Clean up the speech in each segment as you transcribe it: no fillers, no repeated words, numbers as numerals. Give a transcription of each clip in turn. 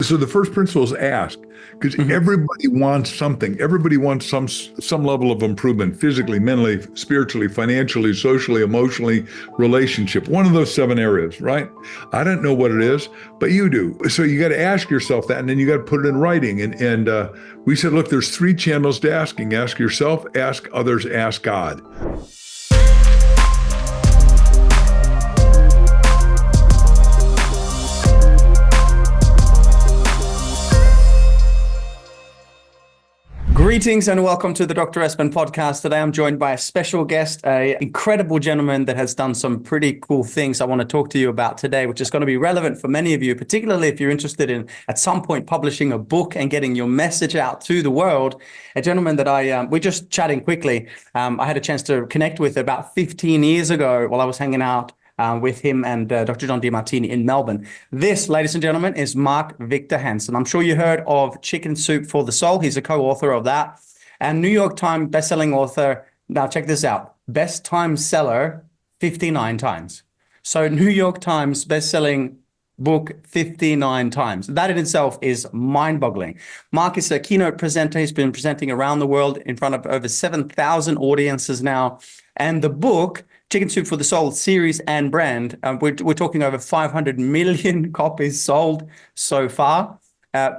So the first principle is ask, because everybody wants something. Everybody wants some level of improvement, physically, mentally, spiritually, financially, socially, emotionally, relationship. One of those 7 areas, right? I don't know what it is, but you do. So you got to ask yourself that, and then you got to put it in writing. And we said, look, there's 3 channels to asking. Ask yourself, ask others, ask God. Greetings and welcome to the Dr. Espen podcast. Today I'm joined by a special guest, an incredible gentleman that has done some pretty cool things I want to talk to you about today, which is going to be relevant for many of you, particularly if you're interested in at some point publishing a book and getting your message out to the world. A gentleman that we're just chatting quickly. I had a chance to connect with about 15 years ago while I was hanging out with him and Dr. John Demartini in Melbourne. This, ladies and gentlemen, is Mark Victor Hansen. I'm sure you heard of Chicken Soup for the Soul. He's a co-author of that. And New York Times bestselling author. Now check this out. Best time seller 59 times. So New York Times bestselling book 59 times. That in itself is mind-boggling. Mark is a keynote presenter. He's been presenting around the world in front of over 7,000 audiences now. And the book, Chicken Soup for the Soul series and brand, we're talking over 500 million copies sold so far.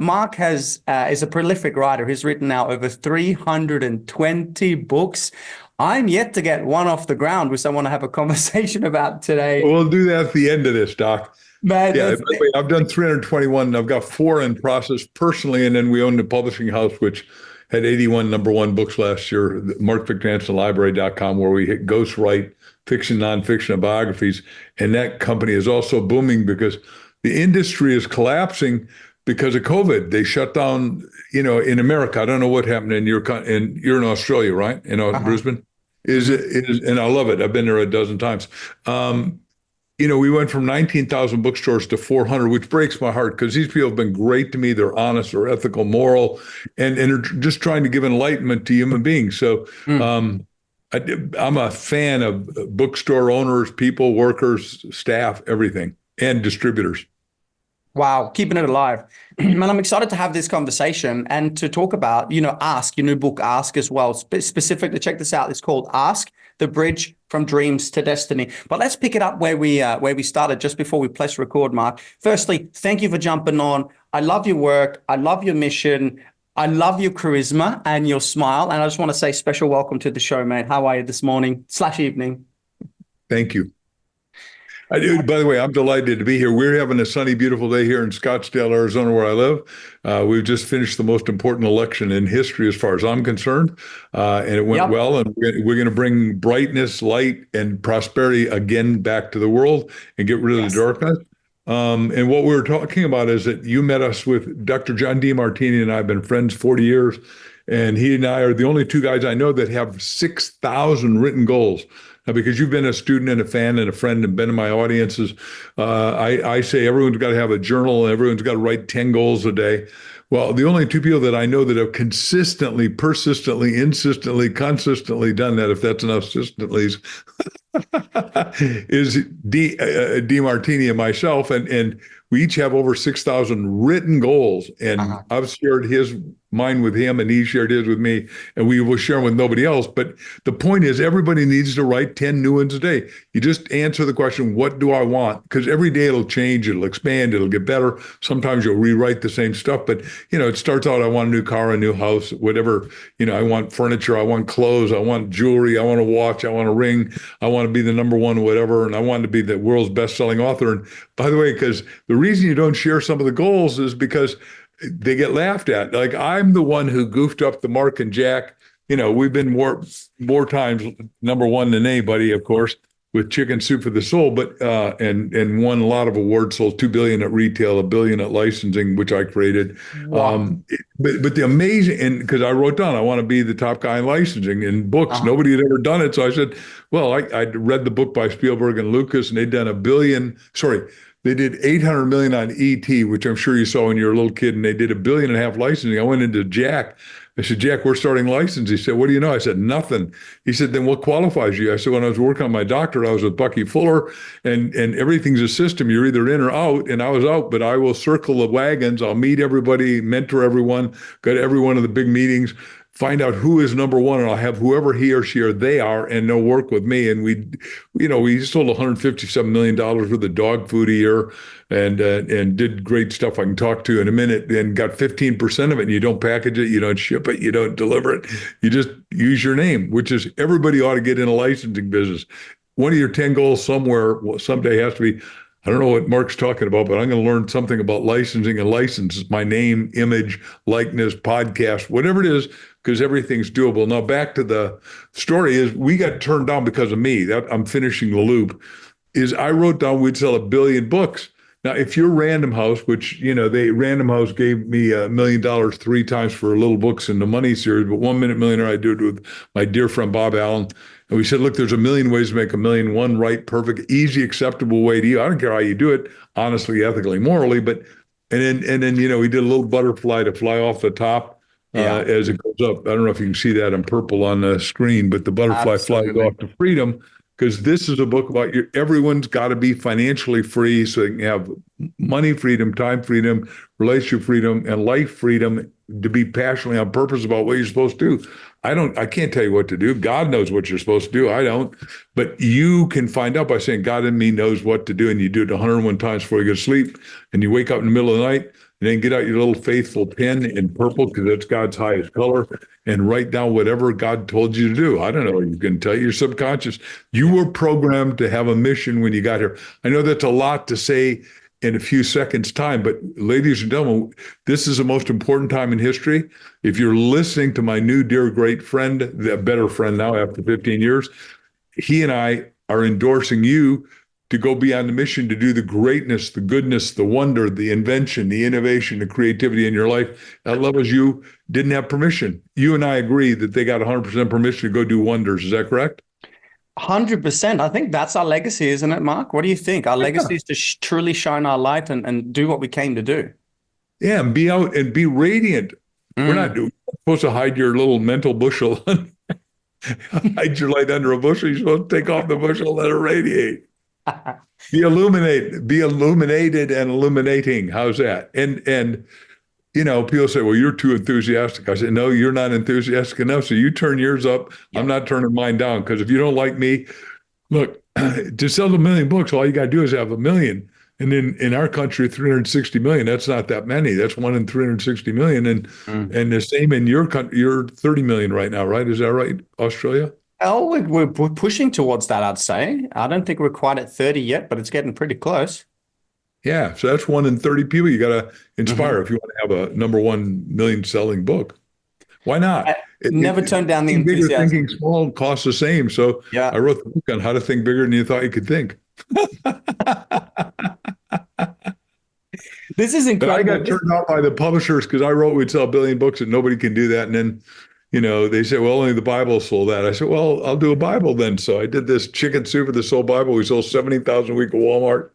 Mark is a prolific writer. He's written now over 320 books. I'm yet to get one off the ground, which I want to have a conversation about today. We'll do that at the end of this, Doc. Man, yeah, by the way, I've done 321, and I've got 4 in process personally, and then we own the publishing house, which had 81 number 1 books last year, markvictorhansenlibrary.com, where we ghostwrite fiction, nonfiction, and biographies. And that company is also booming because the industry is collapsing because of COVID. They shut down, in America. I don't know what happened in you're in Australia, right? In Brisbane. And I love it. I've been there a dozen times. We went from 19,000 bookstores to 400, which breaks my heart because these people have been great to me. They're honest, they're ethical, moral, and they're just trying to give enlightenment to human beings. So I'm a fan of bookstore owners, people, workers, staff, everything, and distributors. Wow, keeping it alive. Man, I'm excited to have this conversation and to talk about, Ask, your new book, Ask as well. Specifically, check this out. It's called Ask, The Bridge from Dreams to Destiny. But let's pick it up where we started just before we press record, Mark. Firstly, thank you for jumping on. I love your work. I love your mission. I love your charisma and your smile. And I just want to say special welcome to the show, mate. How are you this morning/evening? Thank you. By the way, I'm delighted to be here. We're having a sunny, beautiful day here in Scottsdale, Arizona, where I live. We've just finished the most important election in history, as far as I'm concerned, and it went well. And we're going to bring brightness, light, and prosperity again back to the world and get rid of the darkness. And what we're talking about is that you met us with Dr. John Demartini, and I have been friends 40 years. And he and I are the only 2 guys I know that have 6,000 written goals. Now, because you've been a student and a fan and a friend and been in my audiences, I say everyone's got to have a journal and everyone's got to write 10 goals a day. Well, the only 2 people that I know that have consistently, persistently, insistently, consistently done that, if that's enough systentlys, is Demartini and myself. And we each have over 6,000 written goals. And I've shared mine with him, and he shared his with me, and we will share them with nobody else. But the point is, everybody needs to write 10 new ones a day. You just answer the question, what do I want? Because every day it'll change, it'll expand, it'll get better. Sometimes you'll rewrite the same stuff, but it starts out, I want a new car, a new house, whatever. I want furniture, I want clothes, I want jewelry, I want a watch, I want a ring, I want to be the number 1 whatever, and I want to be the world's best-selling author. And by the way, because the reason you don't share some of the goals is because they get laughed at. Like, I'm the one who goofed up the Mark and Jack. We've been more times number 1 than anybody, of course, with Chicken Soup for the Soul, but and won a lot of awards, sold $2 billion at retail, $1 billion at licensing, which I created. Wow. But the amazing, and because I wrote down, I want to be the top guy in licensing in books. Nobody had ever done it. So I said, well, I read the book by Spielberg and Lucas, and they'd done $1 billion, They did 800 million on ET, which I'm sure you saw when you were a little kid, and they did $1.5 billion licensing. I went into Jack. I said, Jack, we're starting license. He said, what do you know? I said, nothing. He said, then what qualifies you? I said, when I was working on my doctorate, I was with Bucky Fuller, and everything's a system. You're either in or out, and I was out, but I will circle the wagons. I'll meet everybody, mentor everyone, go to every one of the big meetings, find out who is number one, and I'll have whoever he or she or they are, and they'll work with me. And we sold $157 million worth of dog food a year, and did great stuff I can talk to in a minute, and got 15% of it. And you don't package it, you don't ship it, you don't deliver it. You just use your name, which is everybody ought to get in a licensing business. One of your 10 goals someday has to be, I don't know what Mark's talking about, but I'm going to learn something about licensing and licenses, my name, image, likeness, podcast, whatever it is, because everything's doable. Now, back to the story is we got turned down because of me. That I'm finishing the loop. Is I wrote down we'd sell 1 billion books. Now, if you're Random House, which, Random House gave me $1 million 3 times for Little Books in the Money series, but 1 Minute Millionaire I did with my dear friend Bob Allen. And we said, look, there's 1 million ways to make $1 million, one right, perfect, easy, acceptable way to you. I don't care how you do it, honestly, ethically, morally, but, and then, we did a little butterfly to fly off the top as it goes up. I don't know if you can see that in purple on the screen, but the butterfly flies off to freedom. Because this is a book about everyone's got to be financially free so they can have money freedom, time freedom, relationship freedom, and life freedom to be passionately on purpose about what you're supposed to do. I can't tell you what to do. God knows what you're supposed to do. I don't. But you can find out by saying God in me knows what to do, and you do it 101 times before you go to sleep, and you wake up in the middle of the night, and then get out your little faithful pen in purple, because that's God's highest color, and write down whatever God told you to do. I don't know. You can tell your subconscious. You were programmed to have a mission when you got here. I know that's a lot to say in a few seconds' time, but ladies and gentlemen, this is the most important time in history. If you're listening to my new dear great friend, the better friend now after 15 years, he and I are endorsing you to go beyond the mission, to do the greatness, the goodness, the wonder, the invention, the innovation, the creativity in your life at levels you didn't have permission. You and I agree that they got 100% permission to go do wonders. Is that correct? 100%. I think that's our legacy, isn't it, Mark? What do you think? Our legacy is to truly shine our light and do what we came to do. Yeah, and be out and be radiant. We're not supposed to hide your little mental bushel. Hide your light under a bushel. You're supposed to take off the bushel, let it radiate. Be illuminated and illuminating. How's that? And people say, well, you're too enthusiastic. I said, no, you're not enthusiastic enough. So you turn yours up. I'm not turning mine down, because if you don't like me, look, to sell 1 million books, all you got to do is have 1 million. And then in our country, 360 million, that's not that many. That's 1 in 360 million. And the same in your country, you're 30 million right now, right? Is that right, Australia? Oh, we're pushing towards that, I'd say. I don't think we're quite at 30 yet, but it's getting pretty close. Yeah. So that's 1 in 30 people you got to inspire if you want to have a number 1 million selling book. Why not? Never turn down the bigger, enthusiasm. thinking small costs the same. So I wrote the book on how to think bigger than you thought you could think. This is incredible. But I got turned out by the publishers because I wrote we'd sell 1 billion books and nobody can do that. And then, they said, well, only the Bible sold that. I said, well, I'll do a Bible then. So I did this chicken soup of the soul Bible. We sold 70,000 a week at Walmart.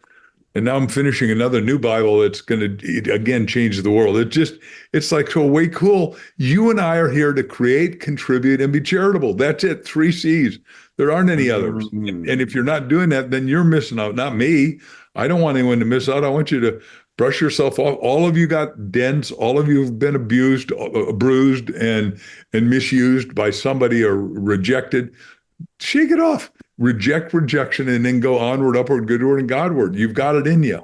And now I'm finishing another new Bible that's going to, again, change the world. It's like, so way cool. You and I are here to create, contribute, and be charitable. That's it. 3 C's. There aren't any others. And if you're not doing that, then you're missing out. Not me. I don't want anyone to miss out. I want you to brush yourself off. All of you got dents. All of you have been abused, bruised, and misused by somebody or rejected. Shake it off. Reject rejection and then go onward, upward, goodward, and Godward. You've got it in you.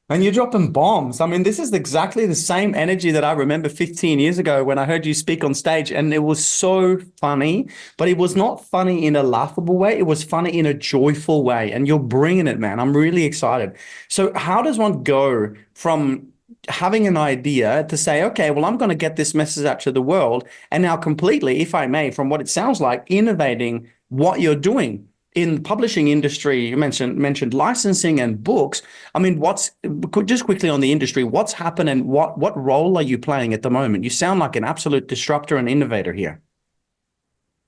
And you're dropping bombs. I mean, this is exactly the same energy that I remember 15 years ago when I heard you speak on stage, and it was so funny, but it was not funny in a laughable way. It was funny in a joyful way, and you're bringing it, man. I'm really excited. So how does one go from having an idea to say, okay, well, I'm going to get this message out to the world, and now completely, if I may, from what it sounds like, innovating what you're doing in the publishing industry? You mentioned licensing and books. I mean, just quickly on the industry, what's happened and what role are you playing at the moment? You sound like an absolute disruptor and innovator here.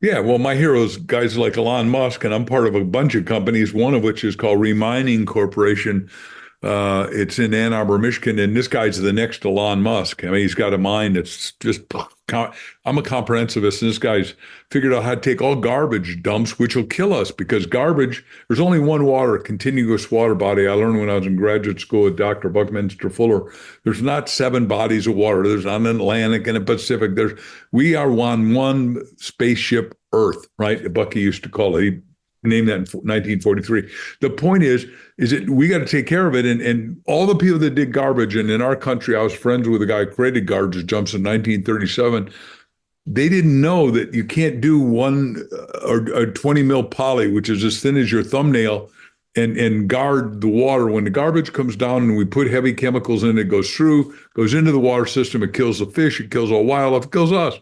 Yeah, well, my heroes, guys like Elon Musk, and I'm part of a bunch of companies, one of which is called Remining Corporation. It's in Ann Arbor, Michigan, and this guy's the next Elon Musk. I mean, he's got a mind that's just, I'm a comprehensivist, and this guy's figured out how to take all garbage dumps, which will kill us because garbage, there's only one water, a continuous water body. I learned when I was in graduate school with Dr. Buckminster Fuller. There's not 7 bodies of water. There's an Atlantic and a Pacific. We are on one spaceship Earth, right? Bucky used to call it. He named that in 1943. The point is that we got to take care of it. And all the people that did garbage, and in our country, I was friends with a guy who created garbage dumps in 1937. They didn't know that you can't do one or 20 mil poly, which is as thin as your thumbnail, and guard the water. When the garbage comes down and we put heavy chemicals in, it goes into the water system, it kills the fish, it kills all wildlife, it kills us.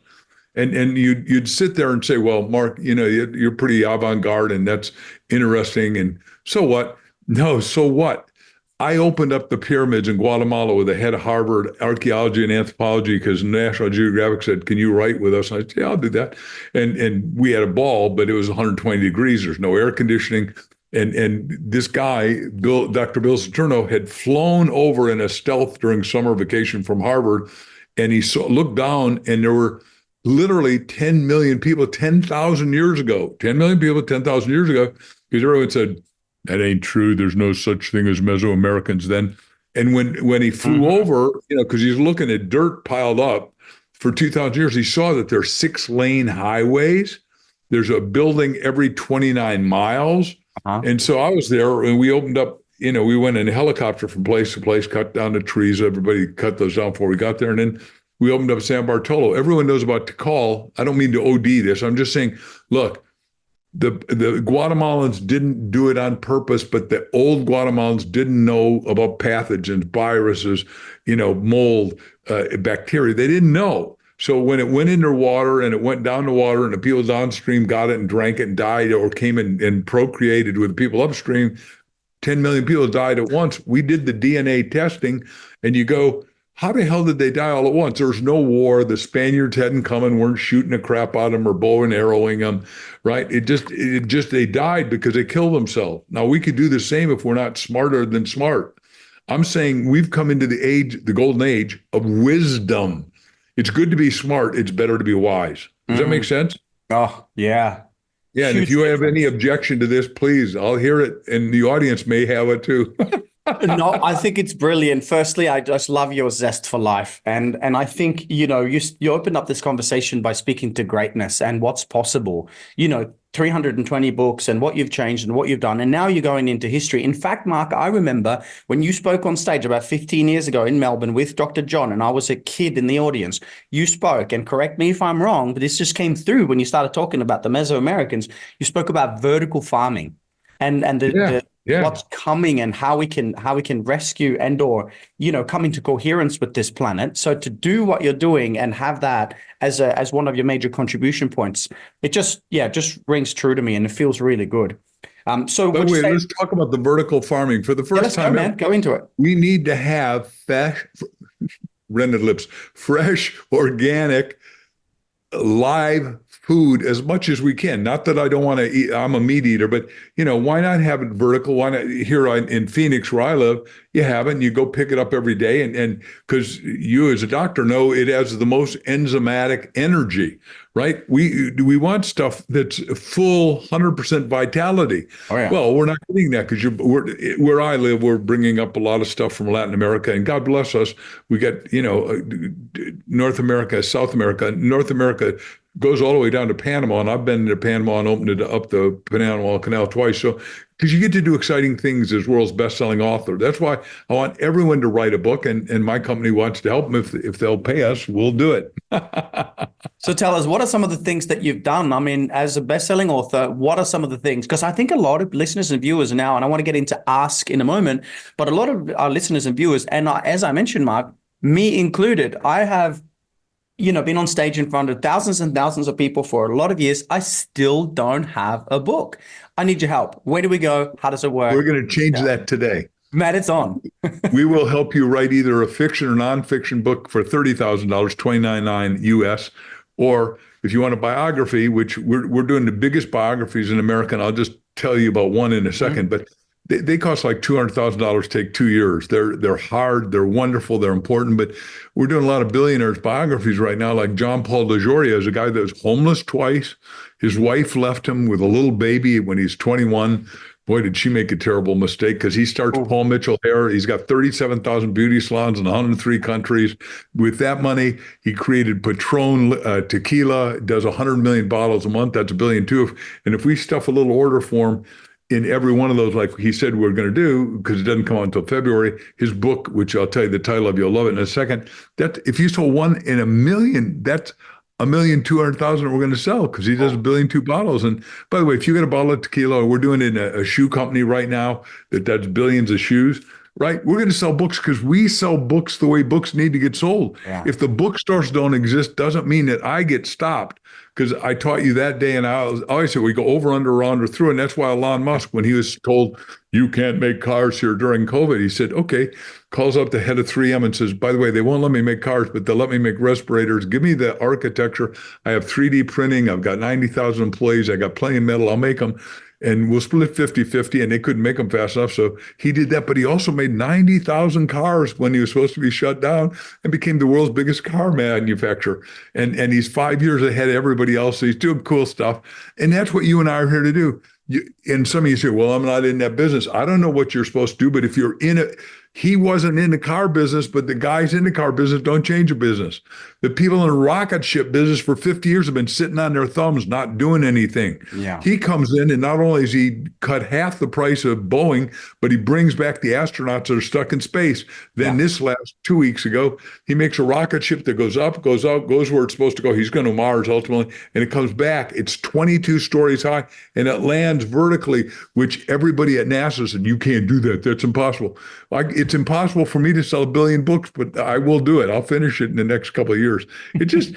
And you'd sit there and say, well, Mark, you're pretty avant-garde and that's interesting. And so what? No, so what? I opened up the pyramids in Guatemala with the head of Harvard archaeology and anthropology because National Geographic said, can you write with us? And I said, yeah, I'll do that. And we had a ball, but it was 120 degrees. There's no air conditioning. And this guy, Dr. Bill Saturno, had flown over in a stealth during summer vacation from Harvard. And he looked down and there were literally 10 million people 10,000 years ago. 10 million people 10,000 years ago, because everyone said, that ain't true. There's no such thing as Mesoamericans then. And when he flew over, because he's looking at dirt piled up for 2,000 years, he saw that there's 6-lane highways. There's a building every 29 miles. And so I was there and we opened up, we went in a helicopter from place to place, cut down the trees. Everybody cut those down before we got there. And then we opened up San Bartolo. Everyone knows about Tikal. I don't mean to OD this. I'm just saying, look, the Guatemalans didn't do it on purpose, but the old Guatemalans didn't know about pathogens, viruses, mold, bacteria. They didn't know. So when it went into water and it went down the water and the people downstream got it and drank it and died or came and procreated with the people upstream, 10 million people died at once. We did the DNA testing and you go, how the hell did they die all at once? There was no war. The Spaniards hadn't come and weren't shooting the crap out of them or bow and arrowing them, right? They died because they killed themselves. Now we could do the same if we're not smarter than smart. I'm saying we've come into the golden age of wisdom. It's good to be smart. It's better to be wise. Does that make sense? Oh, yeah. Yeah. And if you have any objection to this, please, I'll hear it. And the audience may have it too. No, I think it's brilliant. Firstly, I just love your zest for life. And I think, you opened up this conversation by speaking to greatness and what's possible, 320 books and what you've changed and what you've done. And now you're going into history. In fact, Mark, I remember when you spoke on stage about 15 years ago in Melbourne with Dr. John, and I was a kid in the audience. You spoke, and correct me if I'm wrong, but this just came through when you started talking about the Mesoamericans. You spoke about vertical farming and what's coming and how we can rescue and or come into coherence with this planet. So to do what you're doing and have that as one of your major contribution points, it just rings true to me and it feels really good. So but wait, let's talk about the vertical farming for the first time. Go into it. We need to have fresh, organic, live food as much as we can. Not that I don't want to eat, I'm a meat eater, but why not have it vertical? Why not here in Phoenix where I live, you have it and you go pick it up every day. And because you as a doctor know it has the most enzymatic energy, right? We want stuff that's full 100% vitality. Oh, yeah. Well, we're not getting that because where I live, we're bringing up a lot of stuff from Latin America, and God bless us. We got, North America, South America. North America goes all the way down to Panama, and I've been to Panama and opened up the Panama Canal twice. So, because you get to do exciting things as world's best-selling author. That's why I want everyone to write a book, and my company wants to help them. If they'll pay us, we'll do it. So tell us, what are some of the things that you've done? I mean, as a best-selling author, what are some of the things? Because I think a lot of listeners and viewers now, and I want to get into ask in a moment, but a lot of our listeners and viewers, and as I mentioned, Mark, me included, I have been on stage in front of thousands and thousands of people for a lot of years. I still don't have a book. I need your help. Where do we go? How does it work? We're going to change that today. Matt, it's on. We will help you write either a fiction or nonfiction book for $30,000, $29,900 US, or if you want a biography, which we're doing the biggest biographies in America, and I'll just tell you about one in a second, but they cost like $200,000, take 2 years. They're hard, they're wonderful, they're important, but we're doing a lot of billionaires biographies right now, like John Paul DeJoria is a guy that was homeless twice. His wife left him with a little baby when he's 21. Boy, did she make a terrible mistake, because he starts Paul Mitchell hair. He's got 37,000 beauty salons in 103 countries. With that money, he created Patron tequila, does 100 million bottles a month. That's $1 billion too. And if we stuff a little order form in every one of those, like he said we're going to do, because it doesn't come out until February, his book, which I'll tell you the title of, you'll love it in a second, that if you sold one in a million, that's 1,200,000 we're going to sell, because he does 1 billion 2 bottles. And by the way, if you get a bottle of tequila, we're doing it in a shoe company right now that does billions of shoes, right? We're going to sell books because we sell books the way books need to get sold. Yeah. If the bookstores don't exist, doesn't mean that I get stopped, because I taught you that day, and I always say we go over, under, around, or through. And that's why Elon Musk, when he was told you can't make cars here during COVID, he said, okay, calls up the head of 3M and says, by the way, they won't let me make cars, but they'll let me make respirators. Give me the architecture. I have 3D printing. I've got 90,000 employees. I got plenty of metal. I'll make them. And we'll split 50-50, and they couldn't make them fast enough. So he did that, but he also made 90,000 cars when he was supposed to be shut down, and became the world's biggest car manufacturer. And he's 5 years ahead of everybody else. So he's doing cool stuff. And that's what you and I are here to do. And some of you say, well, I'm not in that business. I don't know what you're supposed to do, but if you're in it, he wasn't in the car business, but the guys in the car business don't change a business. The people in the rocket ship business for 50 years have been sitting on their thumbs, not doing anything. Yeah. He comes in, and not only has he cut half the price of Boeing, but he brings back the astronauts that are stuck in space. Then this last 2 weeks ago, he makes a rocket ship that goes up, goes out, goes where it's supposed to go. He's going to Mars ultimately, and it comes back. It's 22 stories high, and it lands vertically, which everybody at NASA said, you can't do that. That's impossible. It's impossible for me to sell 1 billion books, but I will do it. I'll finish it in the next couple of years. You just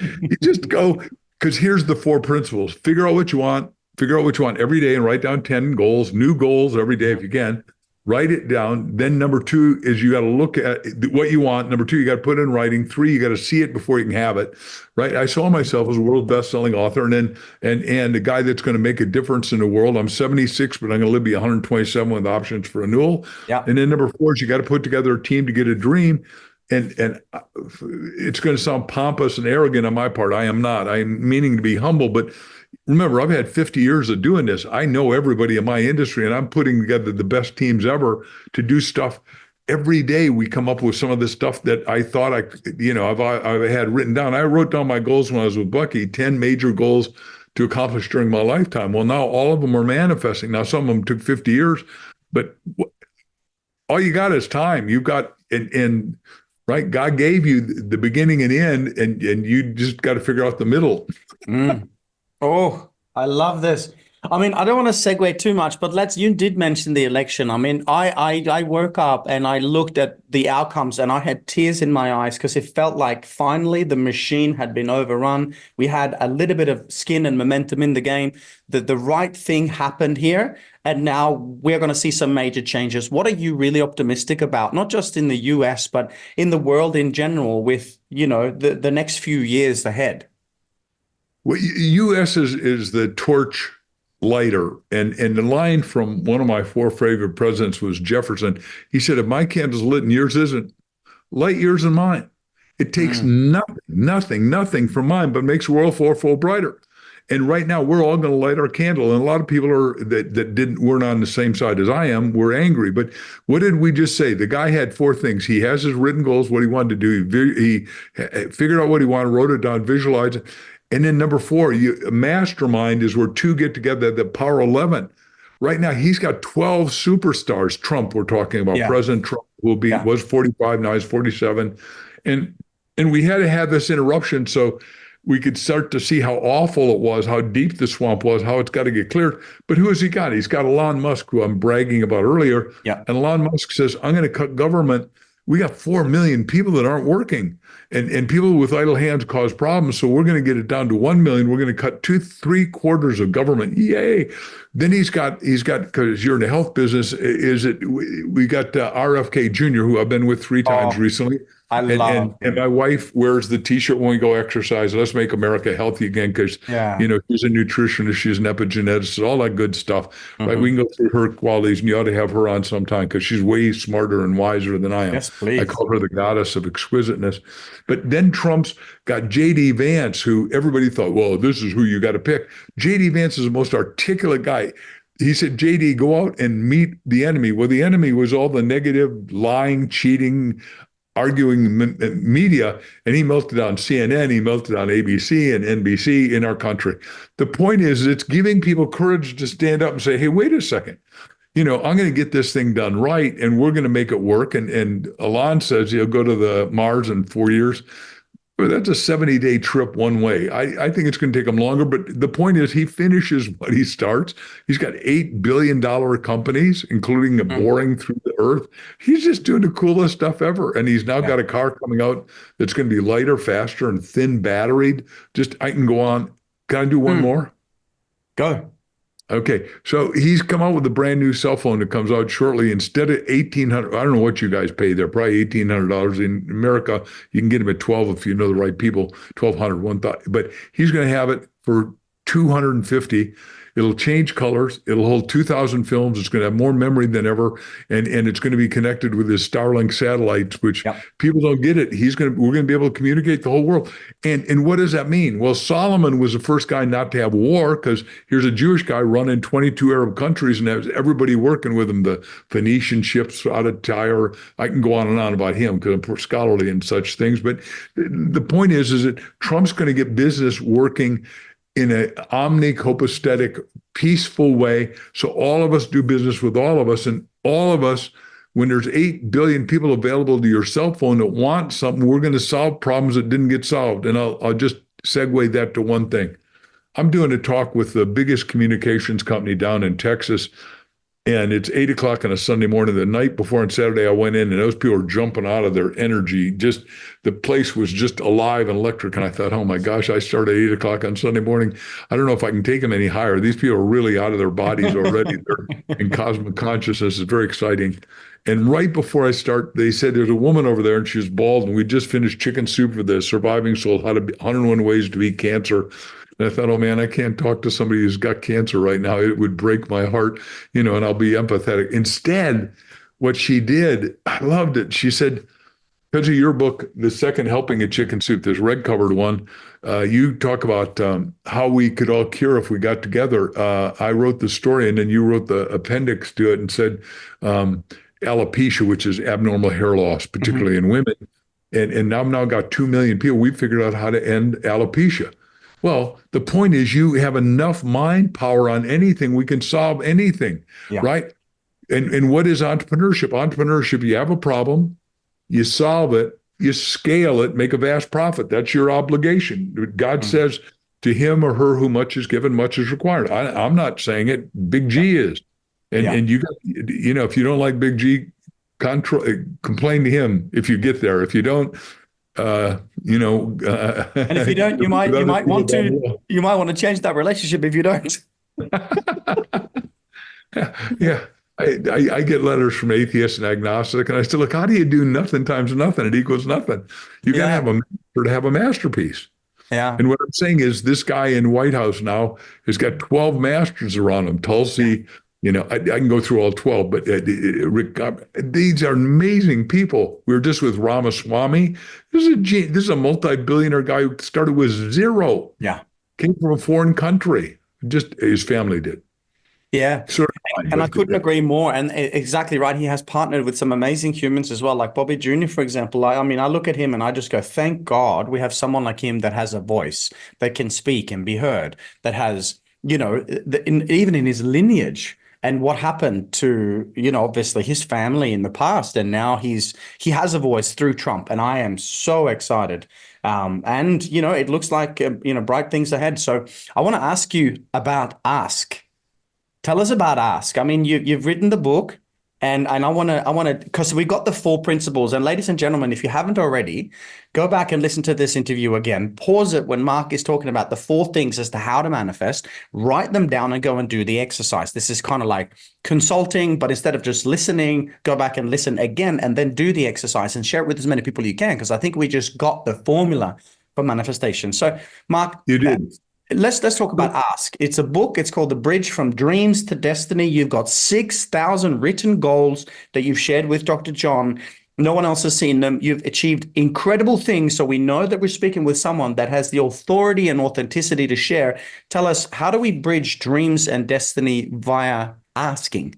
go, because here's the 4 principles. Figure out what you want every day, and write down 10 goals, new goals every day if you can. Write it down. Then number 2 is you got to look at what you want. Number 2, you got to put it in writing. 3, you got to see it before you can have it. Right? I saw myself as a world best-selling author, and a guy that's going to make a difference in the world. I'm 76, but I'm going to live to be 127 with options for renewal. Yeah. And then number 4 is you got to put together a team to get a dream. And it's going to sound pompous and arrogant on my part. I am not. I'm meaning to be humble, but remember, I've had 50 years of doing this. I know everybody in my industry, and I'm putting together the best teams ever to do stuff. Every day we come up with some of the stuff that I thought I've had written down. I wrote down my goals when I was with Bucky, 10 major goals to accomplish during my lifetime. Well, now all of them are manifesting. Now, some of them took 50 years, but all you got is time. You've got, and right, God gave you the beginning and end, and you just got to figure out the middle. Oh, I love this. I mean, I don't want to segue too much, but you did mention the election. I mean, I woke up and I looked at the outcomes, and I had tears in my eyes, because it felt like finally the machine had been overrun. We had a little bit of skin and momentum in the game, that the right thing happened here. And now we're going to see some major changes. What are you really optimistic about, not just in the US, but in the world in general, with, the next few years ahead? Well, U.S. is the torch lighter. And the line from one of my 4 favorite presidents was Jefferson. He said, if my candle's lit and yours isn't, light yours and mine. It takes nothing from mine, but makes the world 4-fold brighter. And right now, we're all going to light our candle. And a lot of people weren't on the same side as I am. We're angry. But what did we just say? The guy had 4 things. He has his written goals, what he wanted to do. He figured out what he wanted, wrote it down, visualized it. And then number 4, a mastermind is where 2 get together, the power 11. Right now, he's got 12 superstars. Trump, we're talking about. Yeah. President Trump was 45, now he's 47. And we had to have this interruption so we could start to see how awful it was, how deep the swamp was, how it's got to get cleared. But who has he got? He's got Elon Musk, who I'm bragging about earlier. Yeah. And Elon Musk says, I'm going to cut government. We got 4 million people that aren't working, and people with idle hands cause problems. So we're going to get it down to 1 million. We're going to cut 3/4 of government. Yay. Then he's got, because you're in the health business, we got RFK Jr., who I've been with 3 times recently. I love And my wife wears the T-shirt when we go exercise. Let's make America healthy again, because she's a nutritionist, she's an epigeneticist, all that good stuff. Right? We can go through her qualities, and you ought to have her on sometime because she's way smarter and wiser than I am. Yes, please. I call her the goddess of exquisiteness. But then Trump's got J.D. Vance, who everybody thought, well, this is who you got to pick. J.D. Vance is the most articulate guy. He said, JD, go out and meet the enemy. Well, the enemy was all the negative, lying, cheating, arguing media, and he melted on CNN, he melted on ABC and NBC in our country. The point is, it's giving people courage to stand up and say, hey, wait a second. I'm going to get this thing done right, and we're going to make it work. And Elon says he'll go to the Mars in 4 years. But that's a 70-day trip one way. I think it's going to take him longer, but the point is he finishes what he starts. He's got $8 billion companies, including boring through the earth. He's just doing the coolest stuff ever. And he's now got a car coming out that's going to be lighter, faster, and thin batteried. I can go on. Can I do one more? Go. Okay, so he's come out with a brand new cell phone that comes out shortly. Instead of $1,800, I don't know what you guys pay there, probably $1,800. In America, you can get him at $12 if you know the right people, $1,200, $1,000. But he's going to have it for $250. It'll change colors. It'll hold 2,000 films. It's going to have more memory than ever, and it's going to be connected with his Starlink satellites, which people don't get it. We're going to be able to communicate the whole world. And what does that mean? Well, Solomon was the first guy not to have war, because here's a Jewish guy running 22 Arab countries and has everybody working with him. The Phoenician ships out of Tyre. I can go on and on about him because I'm scholarly in such things. But the point is that Trump's going to get business working in an omnicopacetic, peaceful way. So all of us do business with all of us, and all of us, when there's 8 billion people available to your cell phone that want something, we're going to solve problems that didn't get solved. And I'll just segue that to one thing. I'm doing a talk with the biggest communications company down in Texas, and it's 8 o'clock on a Sunday morning. The night before on Saturday, I went in, and those people were jumping out of their energy. Just the place was just alive and electric. And I thought, oh my gosh, I start at 8 o'clock on Sunday morning. I don't know if I can take them any higher. These people are really out of their bodies already. They're in cosmic consciousness. It's very exciting. And right before I start, they said there's a woman over there, and she's bald, and we just finished Chicken Soup for the Surviving Soul, 101 Ways to Beat Cancer. And I thought, oh man, I can't talk to somebody who's got cancer right now. It would break my heart, and I'll be empathetic. Instead, what she did, I loved it. She said, because of your book, The Second Helping of Chicken Soup, this red covered one, you talk about how we could all cure if we got together. I wrote the story, and then you wrote the appendix to it and said, alopecia, which is abnormal hair loss, particularly in women. And I've now got 2 million people. We figured out how to end alopecia. Well, the point is, you have enough mind power on anything. We can solve anything, right? And what is entrepreneurship? Entrepreneurship, you have a problem, you solve it, you scale it, make a vast profit. That's your obligation. God says to him or her who much is given, much is required. I'm not saying it. Big G is. And you got, if you don't like Big G, complain to him if you get there. If you don't, and if you don't, you might want to change that relationship if you don't. Yeah. I get letters from atheists and agnostic, and I still look, how do you do nothing times nothing? It equals nothing. You got to have a master to have a masterpiece. Yeah. And what I'm saying is, this guy in White House now has got 12 masters around him. Tulsi, I can go through all 12, but Rick, these are amazing people. We were just with Ramaswamy. This is a multi-billionaire guy who started with zero. Yeah. Came from a foreign country. Just his family did. Yeah. And I couldn't agree more. And exactly right. He has partnered with some amazing humans as well, like Bobby Jr., for example. I mean, I look at him and I just go, thank God we have someone like him that has a voice, that can speak and be heard, that has, even in his lineage, and what happened to, obviously his family in the past. And now he has a voice through Trump. And I am so excited. And, it looks like, bright things ahead. So I want to ask you about Ask. Tell us about Ask. I mean, you've written the book, And I want to, because we got the 4 principles. And ladies and gentlemen, if you haven't already, go back and listen to this interview again. Pause it when Mark is talking about the 4 things as to how to manifest. Write them down and go and do the exercise. This is kind of like consulting, but instead of just listening, go back and listen again, and then do the exercise and share it with as many people as you can. Because I think we just got the formula for manifestation. So, Mark, You did. Let's talk about Ask. It's a book. It's called The Bridge from Dreams to Destiny. You've got 6,000 written goals that you've shared with Dr. John. No one else has seen them. You've achieved incredible things. So we know that we're speaking with someone that has the authority and authenticity to share. Tell us, how do we bridge dreams and destiny via asking?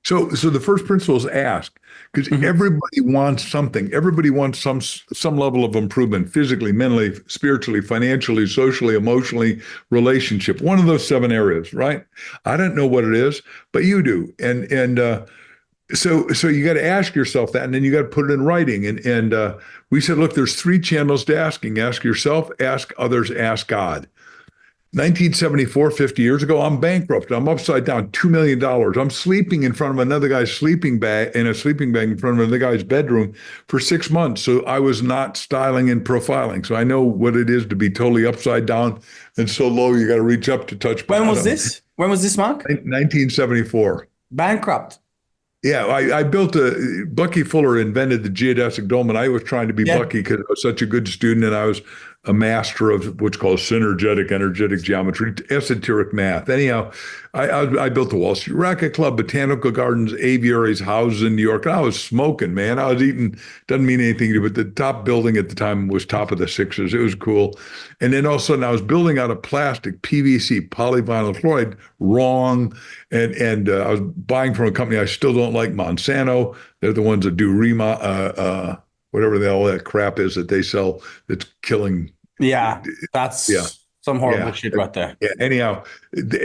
So the first principle is ask, because everybody wants something. Everybody wants some level of improvement, physically, mentally, spiritually, financially, socially, emotionally, relationship. One of those 7 areas, right? I don't know what it is, but you do. So you got to ask yourself that, and then you got to put it in writing. And we said, look, there's 3 channels to asking. Ask yourself, ask others, ask God. 1974, 50 years ago, I'm bankrupt. I'm upside down, $2 million. I'm sleeping in front of another guy's sleeping bag, in front of another guy's bedroom for 6 months. So I was not styling and profiling. So I know what it is to be totally upside down and so low you got to reach up to touch bottom. When was this? When was this, Mark? 1974. Bankrupt. Yeah, I built Bucky Fuller invented the geodesic dome, and I was trying to be Bucky because I was such a good student, and I was a master of what's called synergetic energetic geometry, esoteric math. Anyhow, I built the Wall Street Racket Club, botanical gardens, aviaries, houses in New York. And I was smoking, man. I was eating, doesn't mean anything to you, but the top building at the time was top of the 6s. It was cool. And then all of a sudden I was building out of plastic, PVC, polyvinyl chloride, wrong. And I was buying from a company I still don't like, Monsanto. They're the ones that do whatever the hell that crap is that they sell that's killing. Yeah, that's some horrible shit right there. Yeah. Anyhow,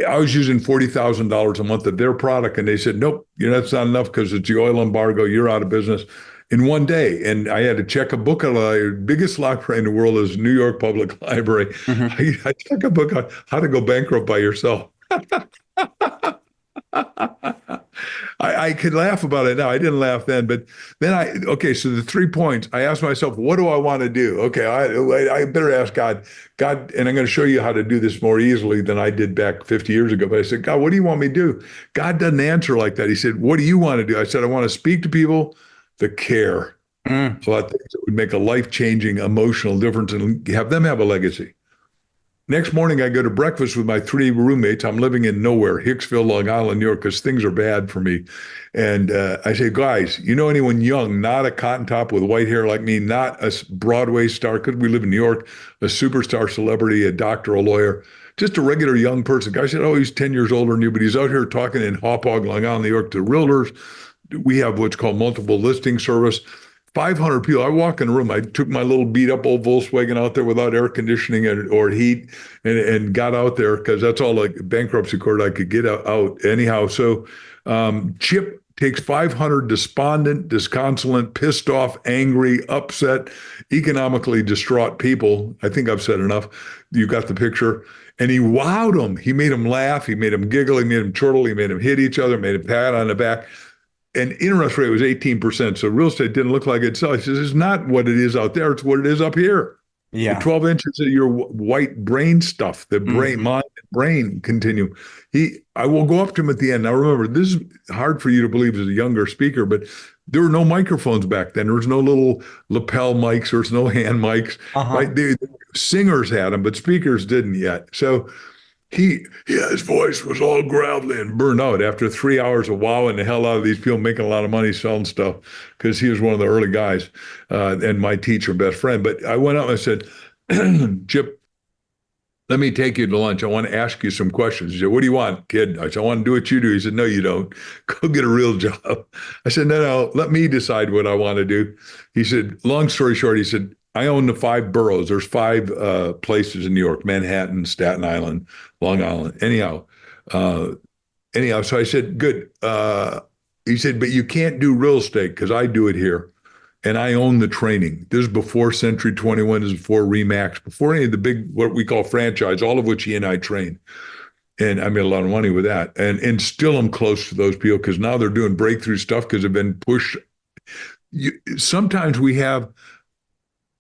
I was using $40,000 a month of their product, and they said, nope, that's not enough because it's the oil embargo. You're out of business in one day. And I had to check a book out. The biggest library in the world is New York Public Library. I check a book on how to go bankrupt by yourself. I could laugh about it now. I didn't laugh then, but then so the 3 points, I asked myself, what do I want to do? Okay, I better ask God, and I'm going to show you how to do this more easily than I did back 50 years ago. But I said, God, what do you want me to do? God doesn't answer like that. He said, what do you want to do? I said, I want to speak to people that care about things that would make a life-changing emotional difference and have them have a legacy. Next morning, I go to breakfast with my 3 roommates. I'm living in nowhere, Hicksville, Long Island, New York, because things are bad for me. And I say, guys, you know anyone young, not a cotton top with white hair like me, not a Broadway star, because we live in New York, a superstar celebrity, a doctor, a lawyer, just a regular young person. Guy said, oh, he's 10 years older than you, but he's out here talking in Hauppauge, Long Island, New York to realtors. We have what's called multiple listing service. 500 people. I walk in the room. I took my little beat up old Volkswagen out there without air conditioning or heat and got out there because that's all like bankruptcy court I could get out anyhow. So Chip takes 500 despondent, disconsolate, pissed off, angry, upset, economically distraught people. I think I've said enough. You got the picture. And he wowed them. He made them laugh. He made them giggle. He made them chortle. He made them hit each other, made them pat on the back. And interest rate was 18%. So real estate didn't look like itself. He says, it's not what it is out there. It's what it is up here. Yeah. The 12 inches of your white brain stuff, the brain, mind and brain continuum. I will go up to him at the end. Now, remember, this is hard for you to believe as a younger speaker, but there were no microphones back then. There was no little lapel mics. There was no hand mics. Right? Singers had them, but speakers didn't yet. So his voice was all gravelly and burned out after 3 hours of wowing the hell out of these people, making a lot of money selling stuff, because he was one of the early guys and my teacher, best friend. But I went up and I said, Chip, let me take you to lunch. I want to ask you some questions. He said, what do you want, kid? I said, I want to do what you do. He said, no, you don't. Go get a real job. I said, no, let me decide what I want to do. He said, long story short, he said, I own the 5 boroughs. There's 5 places in New York: Manhattan, Staten Island, Long Island. Anyhow, so I said, good. He said, but you can't do real estate because I do it here. And I own the training. This is before Century 21, this is before RE/MAX, before any of the big, what we call franchise, all of which he and I train. And I made a lot of money with that. And still I'm close to those people because now they're doing breakthrough stuff because they've been pushed. Sometimes we have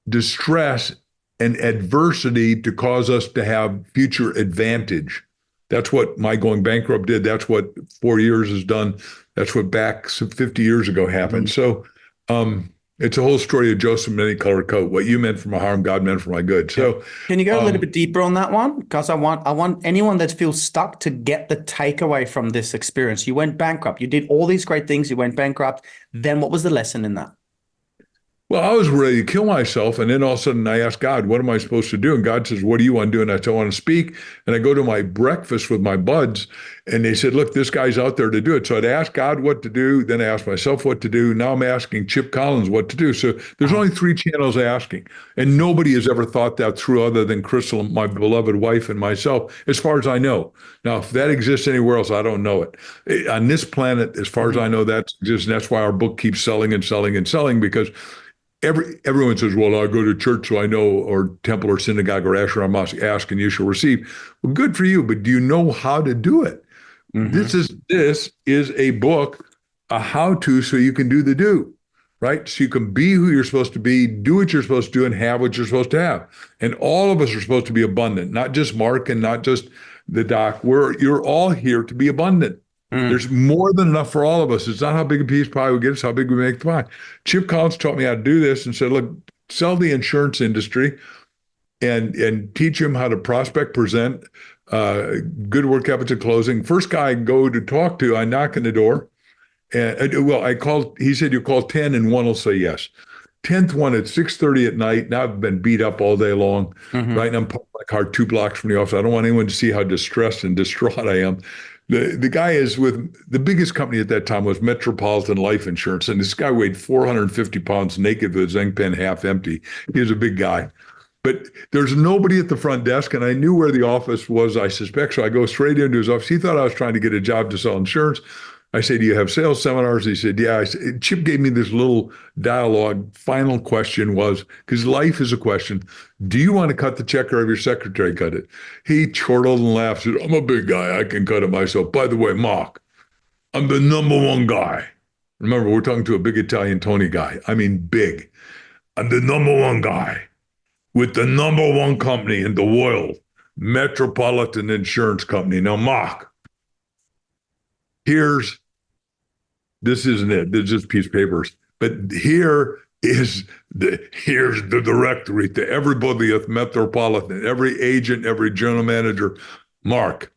distress and adversity to cause us to have future advantage. That's what my going bankrupt did. That's what 4 years has done. That's what back 50 years ago happened. So it's a whole story of Joseph many color coat. What you meant for my harm, God meant for my good. So can you go a little bit deeper on that one? Because I want anyone that feels stuck to get the takeaway from this experience. You went bankrupt. You did all these great things. You went bankrupt. Then what was the lesson in that? Well, I was ready to kill myself. And then all of a sudden I asked God, what am I supposed to do? And God says, what do you want to do? And I said, I want to speak. And I go to my breakfast with my buds. And they said, look, this guy's out there to do it. So I'd ask God what to do. Then I asked myself what to do. Now I'm asking Chip Collins what to do. So there's only 3 channels asking. And nobody has ever thought that through other than Crystal, my beloved wife, and myself, as far as I know. Now, if that exists anywhere else, I don't know it. On this planet, as far as I know, that exists. And that's why our book keeps selling and selling and selling, because everyone says, well, I go to church so I know, or temple or synagogue or Asher mosque, ask and you shall receive. Well, good for you, but do you know how to do it? This is a book, a how-to, so you can do the do, right? So you can be who you're supposed to be, do what you're supposed to do, and have what you're supposed to have. And all of us are supposed to be abundant, not just Mark and not just the doc. You're all here to be abundant. There's more than enough for all of us. It's not how big a piece of pie we get, it's how big we make the pie. Chip Collins taught me how to do this and said, look, sell the insurance industry and teach them how to prospect, present, good work ethics at closing. First guy I go to talk to, I knock on the door. And he said, you call 10 and one will say yes. 10th one at 6:30 at night. Now I've been beat up all day long. Right now I'm parked my car 2 blocks from the office. I don't want anyone to see how distressed and distraught I am. The guy is with the biggest company at that time was Metropolitan Life Insurance. And this guy weighed 450 pounds naked with his ink pen half empty. He was a big guy. But there's nobody at the front desk, and I knew where the office was, I suspect. So I go straight into his office. He thought I was trying to get a job to sell insurance. I said, do you have sales seminars? He said, yeah. Chip gave me this little dialogue. Final question was, because life is a question, do you want to cut the check or have your secretary cut it? He chortled and laughed, said, I'm a big guy. I can cut it myself. By the way, Mark, I'm the #1 guy. Remember, we're talking to a big Italian Tony guy. I mean, big. I'm the #1 guy with the #1 company in the world, Metropolitan Insurance Company. Now, Mark, this isn't it. This is just a piece of papers. But here's the directory to everybody at Metropolitan, every agent, every general manager. Mark,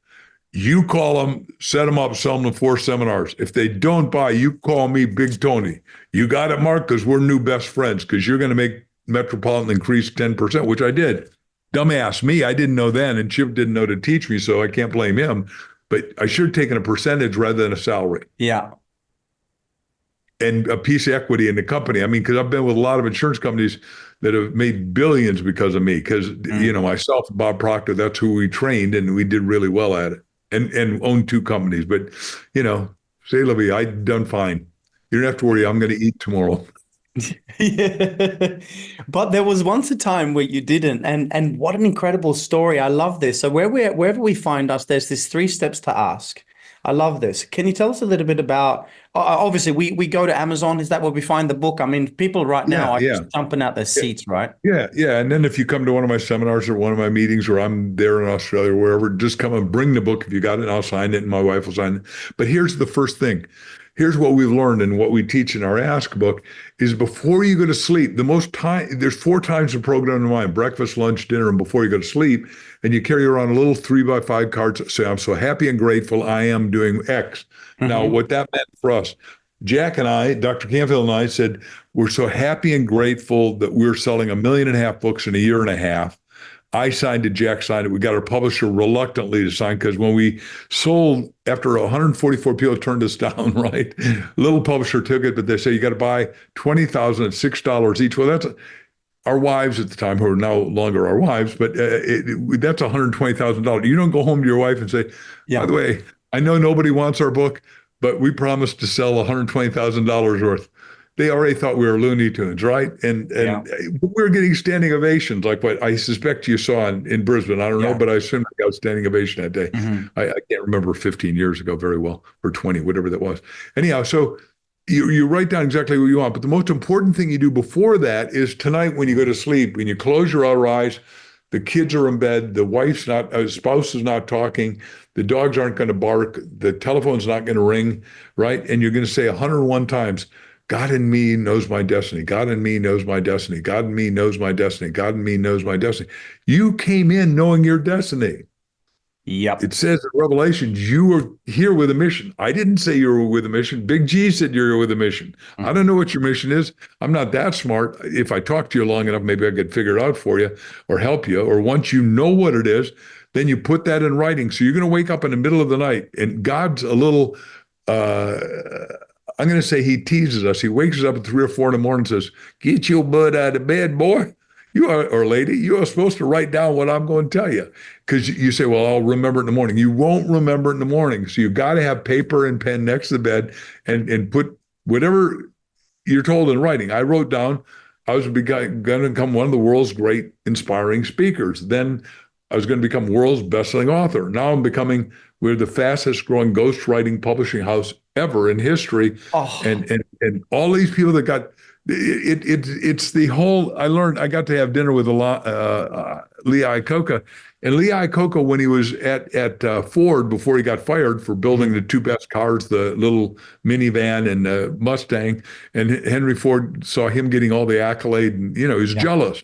you call them, set them up, sell them to 4 seminars. If they don't buy, you call me Big Tony. You got it, Mark, because we're new best friends, because you're going to make Metropolitan increase 10%, which I did. Dumbass me, I didn't know then, and Chip didn't know to teach me, so I can't blame him. But I should have taken a percentage rather than a salary. Yeah. And a piece of equity in the company. I mean, because I've been with a lot of insurance companies that have made billions because of me. Because, myself and Bob Proctor, that's who we trained, and we did really well at it. And owned 2 companies. But, say, Libby, I've done fine. You don't have to worry. I'm going to eat tomorrow. Yeah. But there was once a time where you didn't, and what an incredible story. I love this. So wherever we find us, there's this 3 steps to ask. I love this. Can you tell us a little bit about, obviously we go to Amazon. Is that where we find the book? I mean, people right now are just jumping out their seats, right? Yeah. And then if you come to one of my seminars or one of my meetings, or I'm there in Australia or wherever, just come and bring the book if you got it, and I'll sign it and my wife will sign it. But here's the first thing. Here's what we've learned and what we teach in our Ask book is before you go to sleep, there's 4 times the program in the mind: breakfast, lunch, dinner, and before you go to sleep. And you carry around a little 3x5 cards that say, I'm so happy and grateful I am doing X. Now, what that meant for us, Jack and I, Dr. Canfield and I said, we're so happy and grateful that we're selling 1.5 million books in a year and a half. I signed it, Jack signed it. We got our publisher reluctantly to sign, because when we sold, after 144 people turned us down, right? Little publisher took it, but they say you got to buy 20,000 at $6 each. Well, that's our wives at the time, who are no longer our wives, but that's $120,000. You don't go home to your wife and say, by the way, I know nobody wants our book, but we promised to sell $120,000 worth. they already thought we were Looney Tunes, right? And we were getting standing ovations, like what I suspect you saw in Brisbane. I don't know, but I assume I got a standing ovation that day. I can't remember 15 years ago very well, or 20, whatever that was. Anyhow, so you write down exactly what you want, but the most important thing you do before that is tonight when you go to sleep, when you close your outer eyes, the kids are in bed, the spouse is not talking, the dogs aren't going to bark, the telephone's not going to ring, right? And you're going to say 101 times, God in me knows my destiny. God in me knows my destiny. God in me knows my destiny. God in me knows my destiny. You came in knowing your destiny. Yep. It says in Revelations, you were here with a mission. I didn't say you were with a mission. Big G said you're with a mission. I don't know what your mission is. I'm not that smart. If I talk to you long enough, maybe I could figure it out for you or help you. Or once you know what it is, then you put that in writing. So you're going to wake up in the middle of the night, and God's a little, I'm going to say he teases us. He wakes us up at 3 or 4 in the morning and says, get your butt out of bed, boy. You are, or lady, you are supposed to write down what I'm going to tell you. Because you say, well, I'll remember it in the morning. You won't remember it in the morning. So you've got to have paper and pen next to the bed and put whatever you're told in writing. I wrote down I was going to become one of the world's great inspiring speakers. Then I was going to become world's best-selling author. Now we're the fastest growing ghostwriting publishing house ever in history. And all these people that got it's the whole. I got to have dinner with Lee Iacocca, and Lee Iacocca, when he was at Ford before he got fired for building the two best cars, the little minivan and the Mustang, and Henry Ford saw him getting all the accolade, and he's jealous.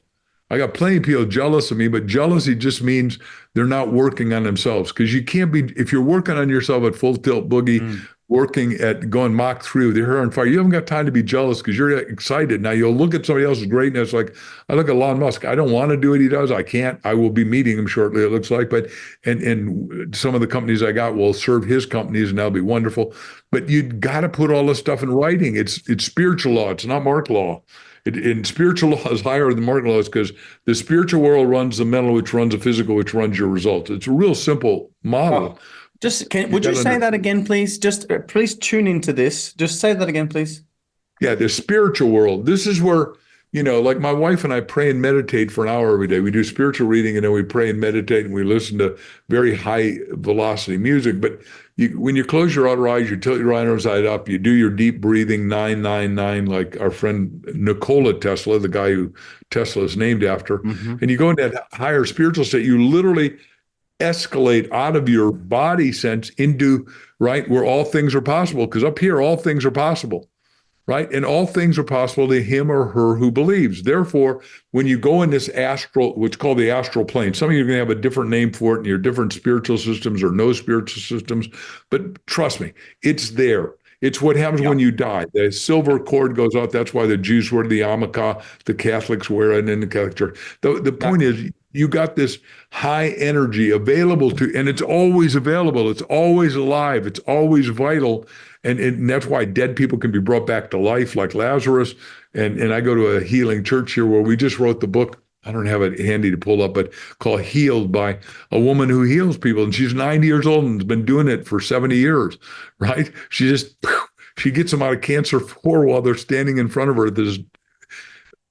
I got plenty of people jealous of me, but jealousy just means they're not working on themselves, because you can't be, if you're working on yourself at full tilt boogie, working at going Mach 3 with your hair on fire, you haven't got time to be jealous because you're excited. Now you'll look at somebody else's greatness. Like I look at Elon Musk. I don't want to do what he does. I can't. I will be meeting him shortly, it looks like. But and some of the companies I got will serve his companies, and that'll be wonderful. But you got to put all this stuff in writing. It's spiritual law. It's not Mark law. And spiritual law is higher than Mark law, because the spiritual world runs the mental, which runs the physical, which runs your results. It's a real simple model. Would you say that again, please? Just please tune into this. Just say that again, please. Yeah, the spiritual world. This is where, like my wife and I pray and meditate for an hour every day. We do spiritual reading, and then we pray and meditate, and we listen to very high velocity music. But when you close your outer eyes, you tilt your inner side up, you do your deep breathing, 999, like our friend Nikola Tesla, the guy who Tesla is named after, and you go into that higher spiritual state, you literally escalate out of your body sense into, right, where all things are possible. Because up here, all things are possible, right? And all things are possible to him or her who believes. Therefore, when you go in this astral, what's called the astral plane, some of you are going to have a different name for it in your different spiritual systems or no spiritual systems, but trust me, it's there. It's what happens when you die. The silver cord goes out. That's why the Jews wear the yarmulke, the Catholics wear it in the Catholic Church. The point is, you got this high energy available to, and it's always available. It's always alive. It's always vital. And that's why dead people can be brought back to life, like Lazarus. And I go to a healing church here where we just wrote the book. I don't have it handy to pull up, but called Healed, by a woman who heals people. And she's 90 years old and has been doing it for 70 years, right? She gets them out of cancer while they're standing in front of her. This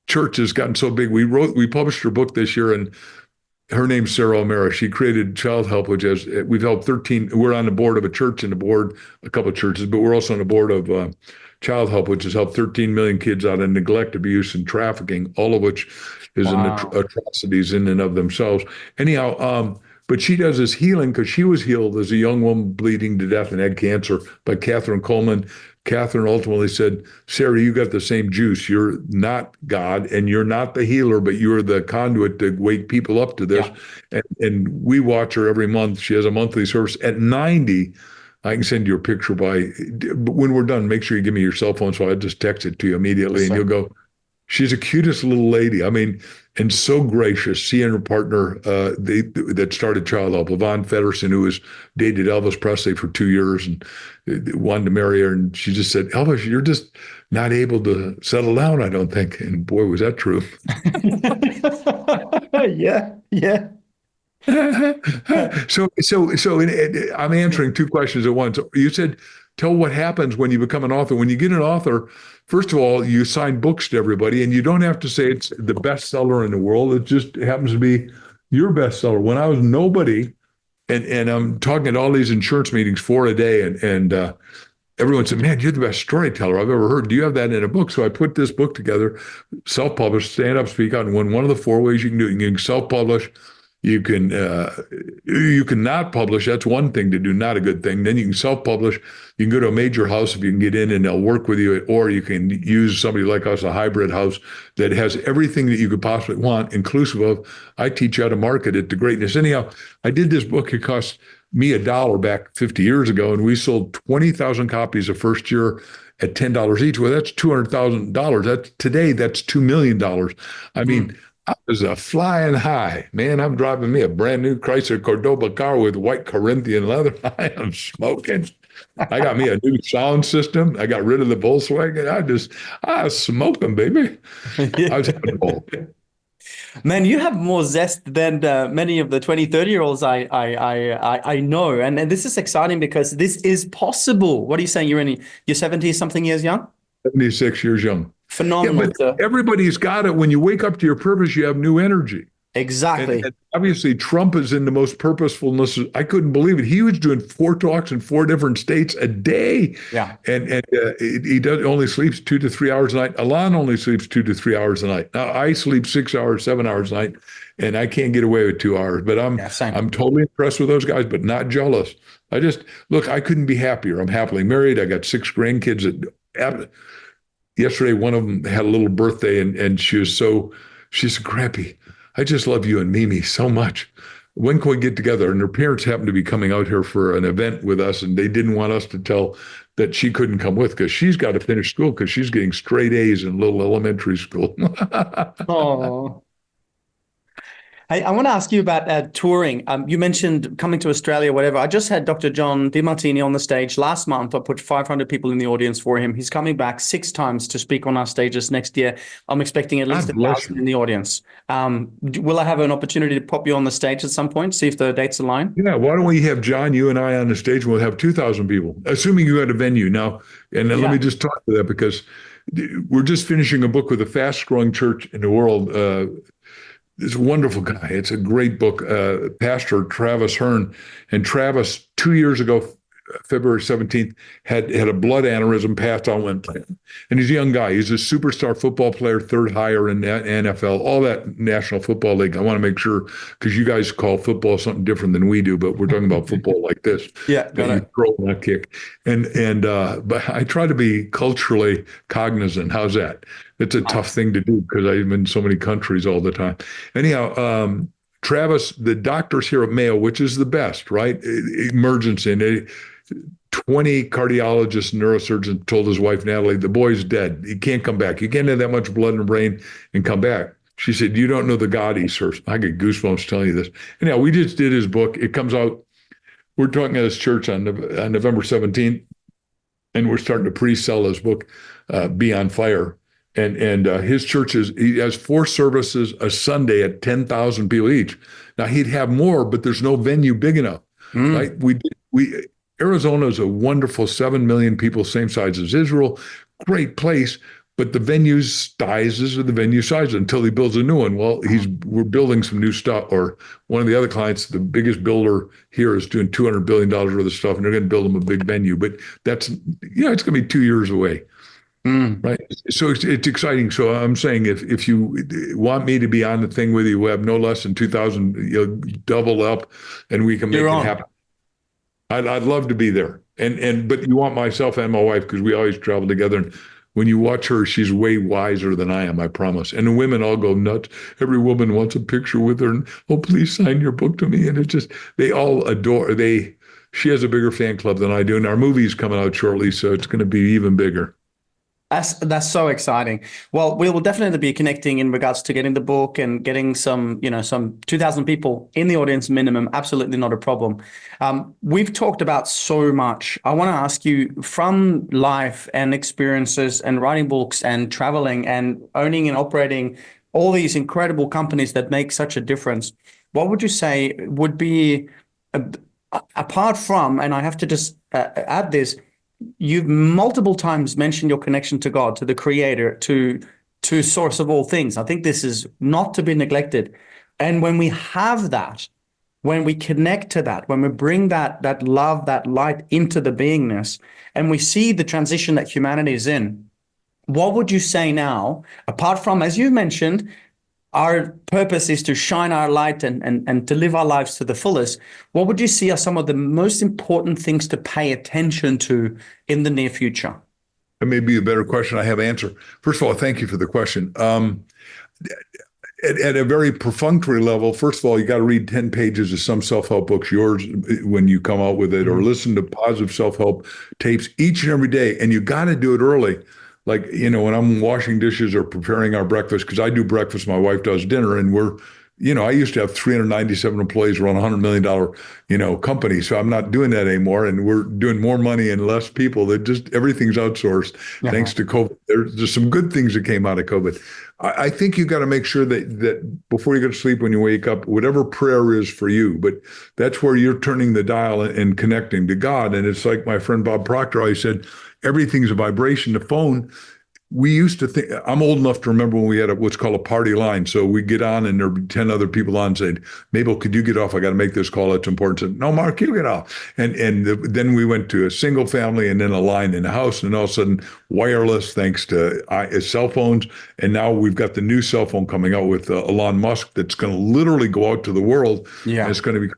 church has gotten so big. We published her book this year, and her name's Sarah O'Mara. She created Child Help, which we've helped 13. We're on the board of a church and the board, a couple of churches, but we're also on the board of Child Help, which has helped 13 million kids out of neglect, abuse, and trafficking, all of which is in atrocities in and of themselves. Anyhow, but she does this healing because she was healed as a young woman bleeding to death and had cancer by Catherine Coleman. Catherine ultimately said, Sarah, you got the same juice. You're not God and you're not the healer, but you're the conduit to wake people up to this. Yeah. And we watch her every month. She has a monthly service. At 90, I can send you a picture when we're done, make sure you give me your cell phone so I just text it to you immediately. And you'll go, she's the cutest little lady. I mean, and so gracious. She and her partner that started Child Help, Yvonne Feddersen, who was dated Elvis Presley for 2 years and wanted to marry her. And she just said, Elvis, you're just not able to settle down, I don't think. And boy, was that true. Yeah. So I'm answering two questions at once. You said, tell what happens when you become an author. When you get an author, first of all, you sign books to everybody, and you don't have to say it's the bestseller in the world. It just happens to be your bestseller. When I was nobody, and I'm talking at all these insurance meetings, 4 a day, and everyone said, "Man, you're the best storyteller I've ever heard. Do you have that in a book?" So I put this book together, self-published, stand up, speak out, and one of the 4 ways you can do it. You can self-publish. You can not publish. That's one thing to do, not a good thing. Then you can self-publish. You can go to a major house if you can get in, and they'll work with you. Or you can use somebody like us, a hybrid house that has everything that you could possibly want, inclusive of, I teach you how to market it to greatness. Anyhow, I did this book. It cost me $1 back 50 years ago, and we sold 20,000 copies the first year at $10 each. Well, that's $200,000. Today, that's $2 million. I mean, I was a flying high, man. I'm driving me a brand new Chrysler Cordoba car with white Corinthian leather. I am smoking. I got me a new sound system. I got rid of the Volkswagen. I was smoking, baby. I was having a ball. Man, you have more zest than many of the 20, 30-year-olds I know. And this is exciting because this is possible. What are you saying? You're 70-something years young? 76 years young. Phenomenal. Yeah, but everybody's got it. When you wake up to your purpose, you have new energy. Exactly. And obviously, Trump is in the most purposefulness. I couldn't believe it. He was doing 4 talks in 4 different states a day. Yeah. And he only sleeps 2 to 3 hours a night. Alon only sleeps 2 to 3 hours a night. Now, I sleep 6 hours, 7 hours a night, and I can't get away with 2 hours. But I'm totally impressed with those guys, but not jealous. I couldn't be happier. I'm happily married. I got 6 grandkids. Yesterday, one of them had a little birthday, and she said, "Grampy, I just love you and Mimi so much. When can we get together?" And her parents happened to be coming out here for an event with us, and they didn't want us to tell that she couldn't come with because she's got to finish school because she's getting straight A's in little elementary school. Oh. Hey, I want to ask you about touring. You mentioned coming to Australia, whatever. I just had Dr. John DiMartini on the stage last month. I put 500 people in the audience for him. He's coming back 6 times to speak on our stages next year. I'm expecting at least 1,000 in the audience. Will I have an opportunity to pop you on the stage at some point, see if the dates align? Yeah, why don't we have John, you and I on the stage, and we'll have 2,000 people, assuming you got a venue now. And let me just talk to that because we're just finishing a book with the fastest growing church in the world. This wonderful guy. It's a great book, Pastor Travis Hearn. And Travis, 2 years ago, February 17th, had a blood aneurysm, passed on, went. And he's a young guy. He's a superstar football player, 3rd hire in the NFL, all that National Football League. I want to make sure, because you guys call football something different than we do, but we're talking about football like this. Yeah, got it. Throw and kick. But I try to be culturally cognizant. How's that? It's a tough thing to do because I'm in so many countries all the time. Anyhow, Travis, the doctors here at Mayo, which is the best, right? Emergency. 20 cardiologists and neurosurgeons told his wife, Natalie, the boy's dead. He can't come back. You can't have that much blood in the brain and come back. She said, "You don't know the God he serves." I get goosebumps telling you this. Anyhow, we just did his book. It comes out. We're talking at his church on November 17th, and we're starting to pre-sell his book, Be on Fire. And his church he has 4 services a Sunday at 10,000 people each. Now he'd have more, but there's no venue big enough. Right? Arizona is a wonderful 7 million people, same size as Israel, great place, but the venue's sizes are the venue sizes until he builds a new one. Well, we're building some new stuff, or one of the other clients, the biggest builder here, is doing $200 billion worth of stuff, and they're going to build him a big venue. But that's, it's going to be 2 years away. Right. So it's exciting. So I'm saying if you want me to be on the thing with you, we'll have no less than 2,000, double up, and we can make it happen. I'd love to be there. But you want myself and my wife, because we always travel together. And when you watch her, she's way wiser than I am, I promise. And the women all go nuts. Every woman wants a picture with her. And, "Oh, please sign your book to me." And it's just, they all adore. She has a bigger fan club than I do. And our movie's coming out shortly, so it's going to be even bigger. That's so exciting. Well, we will definitely be connecting in regards to getting the book and getting some 2,000 people in the audience minimum. Absolutely not a problem. We've talked about so much. I want to ask you, from life and experiences and writing books and traveling and owning and operating all these incredible companies that make such a difference, what would you say would be, apart from, and I have to just add this, you've multiple times mentioned your connection to God, to the creator, to source of all things. I think this is not to be neglected. And when we have that, when we connect to that, when we bring that love, that light into the beingness, and we see the transition that humanity is in, what would you say now, apart from, as you mentioned, our purpose is to shine our light and to live our lives to the fullest, what would you see are some of the most important things to pay attention to in the near future? That may be a better question I have answer. First of all, thank you for the question. At a very perfunctory level, first of all, you got to read 10 pages of some self-help books, yours when you come out with it, or listen to positive self-help tapes each and every day. And you got to do it early. Like, when I'm washing dishes or preparing our breakfast, because I do breakfast, my wife does dinner, and I used to have 397 employees, run a $100 million, company. So I'm not doing that anymore. And we're doing more money and less people. That just everything's outsourced thanks to COVID. There's some good things that came out of COVID. I think you got to make sure that before you go to sleep, when you wake up, whatever prayer is for you, but that's where you're turning the dial and connecting to God. And it's like my friend Bob Proctor always said, everything's a vibration. The phone, we used to think, I'm old enough to remember when we had what's called a party line. So we get on and there'd be 10 other people on and said, Mabel, could you get off? I got to make this call. It's important. I said, no, Mark, you get off. Then we went to a single family and then a line in the house. And all of a sudden, wireless, thanks to cell phones. And now we've got the new cell phone coming out with Elon Musk that's going to literally go out to the world. Yeah. And it's going to be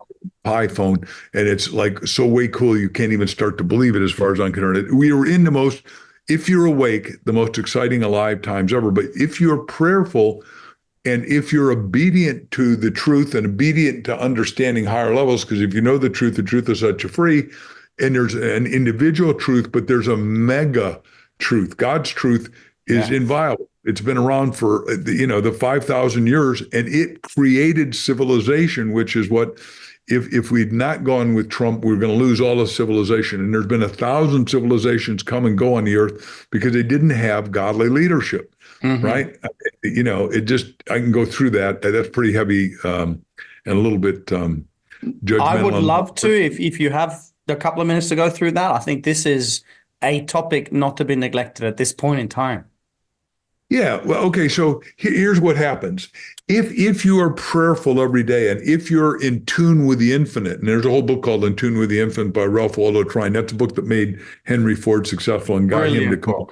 iPhone. And it's like so way cool. You can't even start to believe it as far as I'm concerned. We are in the most, if you're awake, the most exciting alive times ever. But if you're prayerful and if you're obedient to the truth and obedient to understanding higher levels, because if you know the truth will set you free. And there's an individual truth, but there's a mega truth. God's truth is inviolable. It's been around for, the 5,000 years, and it created civilization, which is what, if we'd not gone with Trump, we're going to lose all of civilization. And there's been 1,000 civilizations come and go on the earth because they didn't have godly leadership, right? I can go through that. That's pretty heavy and a little bit judgmental. I would love to, if you have a couple of minutes to go through that. I think this is a topic not to be neglected at this point in time. Yeah. Well, okay. So here's what happens. If you are prayerful every day and if you're in tune with the infinite, and there's a whole book called In Tune with the Infinite by Ralph Waldo Trine. That's a book that made Henry Ford successful and got him to come.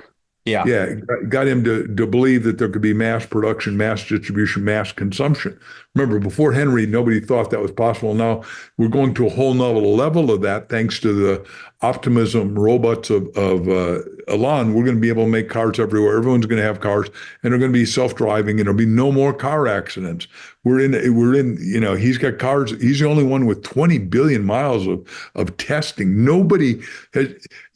Yeah, got him to believe that there could be mass production, mass distribution, mass consumption. Remember, before Henry, nobody thought that was possible. Now we're going to a whole nother level of that thanks to the optimism robots of Elon. We're going to be able to make cars everywhere. Everyone's going to have cars, and they're going to be self-driving, and there'll be no more car accidents. We're in. He's got cars. He's the only one with 20 billion miles of testing. Nobody has.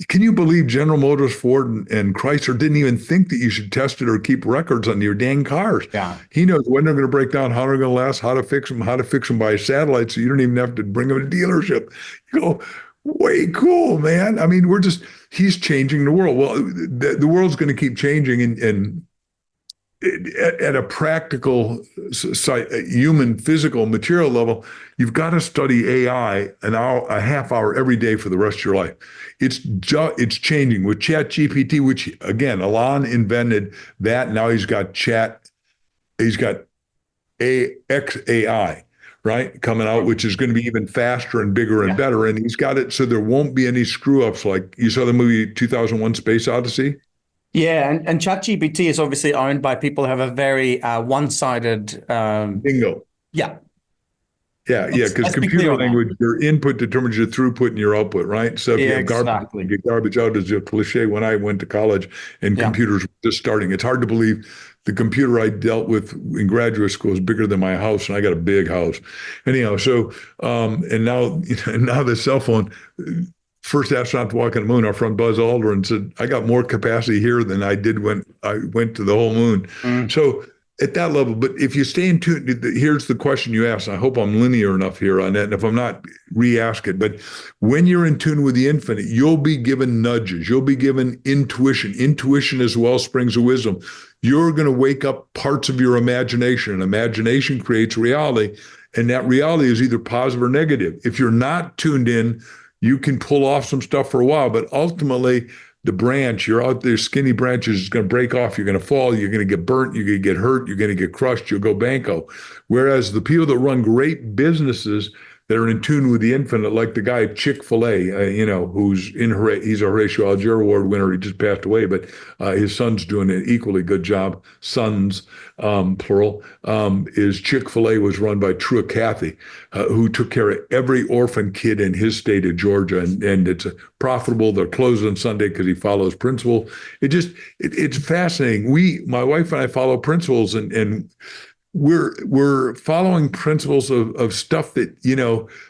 Can you believe General Motors, Ford, and Chrysler didn't even think that you should test it or keep records on your dang cars? Yeah. He knows when they're going to break down, how they're going to last, how to fix them by satellite, so you don't even have to bring them to dealership. You go, way cool, man. I mean, he's changing the world. Well, the world's going to keep changing, and at a practical, human, physical, material level, you've got to study AI a half hour every day for the rest of your life. It's changing with ChatGPT, which again, Elon invented that. Now he's got XAI, right, coming out, which is going to be even faster and bigger and better. And he's got it so there won't be any screw ups. Like you saw the movie 2001: Space Odyssey. Yeah, and ChatGPT is obviously owned by people who have a very one-sided bingo. Yeah. Yeah, because computer language, your input determines your throughput and your output, right? So if you have garbage, you get garbage out, is a cliche. When I went to college and computers were just starting, it's hard to believe the computer I dealt with in graduate school is bigger than my house, and I got a big house. Anyhow, so and now the cell phone. First astronaut to walk on the moon, our friend Buzz Aldrin said, I got more capacity here than I did when I went to the whole moon. So at that level, but if you stay in tune, here's the question you asked. I hope I'm linear enough here on that. And if I'm not, re-ask it. But when you're in tune with the infinite, you'll be given nudges. You'll be given intuition. Intuition is wellsprings of wisdom. You're going to wake up parts of your imagination. And imagination creates reality. And that reality is either positive or negative. If you're not tuned in, you can pull off some stuff for a while, but ultimately the branch, you're out there, skinny branches is going to break off. You're going to fall. You're going to get burnt. You're going to get hurt. You're going to get crushed. You'll go banko. Whereas the people that run great businesses that are in tune with the infinite, like the guy at Chick-fil-A, who's he's a Horatio Alger Award winner. He just passed away, but his son's doing an equally good job. Sons, plural, is Chick-fil-A was run by Trua Cathy, who took care of every orphan kid in his state of Georgia, and it's profitable. They're closed on Sunday because he follows principle. It's fascinating. My wife and I follow principles, and we're following principles of stuff that,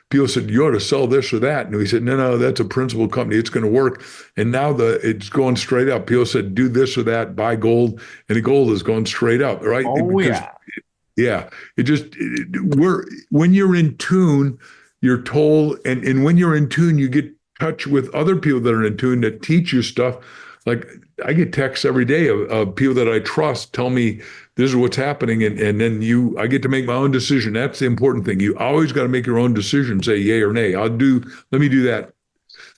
people said, you ought to sell this or that. And we said, no, that's a principal company. It's going to work. And now it's going straight up. People said, do this or that, buy gold. And the gold is going straight up, right? Oh, because, yeah. When you're in tune, you're told, and when you're in tune, you get touch with other people that are in tune that teach you stuff. Like I get texts every day of people that I trust tell me this is what's happening, and then I get to make my own decision. That's the important thing. You always got to make your own decision, say yay or nay. Let me do that.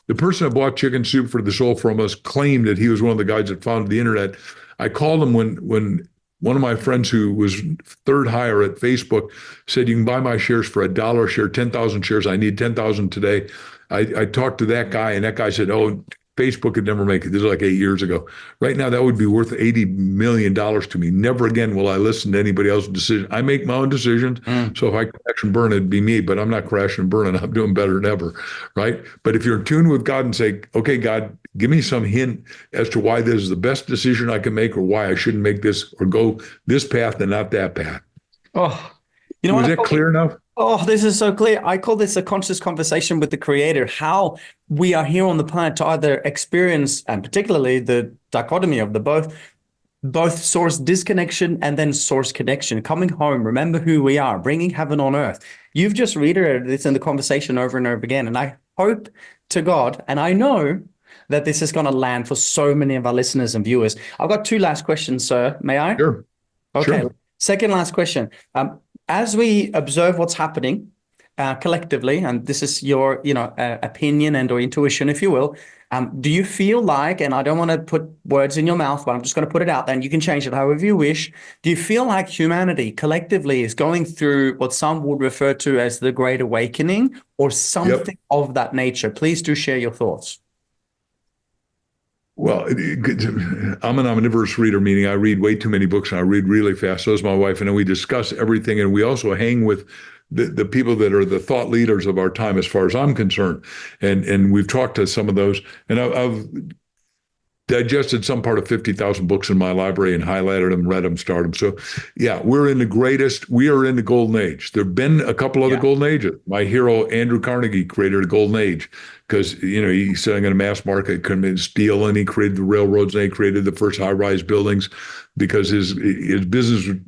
The person that bought Chicken Soup for the Soul from us claimed that he was one of the guys that founded the internet. I called him when one of my friends who was third hire at Facebook said, you can buy my shares for $1 a share, 10,000 shares. I need 10,000 today. I talked to that guy, and that guy said, oh, Facebook could never make it. This is like 8 years ago. Right now, that would be worth $80 million to me. Never again will I listen to anybody else's decision. I make my own decisions. So if I crash and burn, it'd be me, but I'm not crashing and burning. I'm doing better than ever, right? But if you're in tune with God and say, okay, God, give me some hint as to why this is the best decision I can make, or why I shouldn't make this or go this path and not that path. Oh, you know Was what? that clear enough? Oh, this is so clear. I call this a conscious conversation with the Creator, how we are here on the planet to either experience, and particularly the dichotomy of the both source disconnection and then source connection, coming home, remember who we are, bringing heaven on earth. You've just reiterated this in the conversation over and over again. And I hope to God, and I know that this is going to land for so many of our listeners and viewers. I've got two last questions, sir. May I? Sure. Okay. Sure. Second last question. As we observe what's happening collectively, and this is your, opinion and or intuition, if you will, do you feel like, and I don't want to put words in your mouth, but I'm just going to put it out there and you can change it however you wish. Do you feel like humanity collectively is going through what some would refer to as the Great Awakening or something of that nature? Please do share your thoughts. Well, I'm an omnivorous reader, meaning I read way too many books and I read really fast. So is my wife. And then we discuss everything. And we also hang with the people that are the thought leaders of our time, as far as I'm concerned. And we've talked to some of those. And I've digested some part of 50,000 books in my library and highlighted them, read them, started them. So yeah, we are in the golden age. There've been a couple other golden ages. My hero, Andrew Carnegie, created a golden age because, he said, I'm going to mass market, couldn't steel, and he created the railroads, and he created the first high-rise buildings because his business,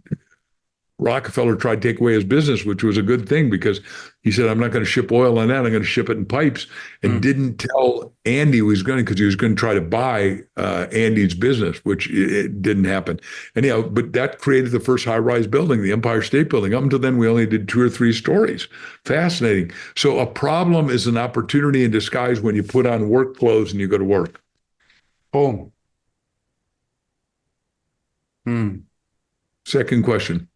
Rockefeller tried to take away his business, which was a good thing because he said, I'm not going to ship oil on that. I'm going to ship it in pipes, and didn't tell Andy he was going to, because he was going to try to buy Andy's business, which it didn't happen. Anyhow, but that created the first high-rise building, the Empire State Building. Up until then, we only did 2 or 3 stories. Fascinating. So a problem is an opportunity in disguise when you put on work clothes and you go to work. Boom. Second question.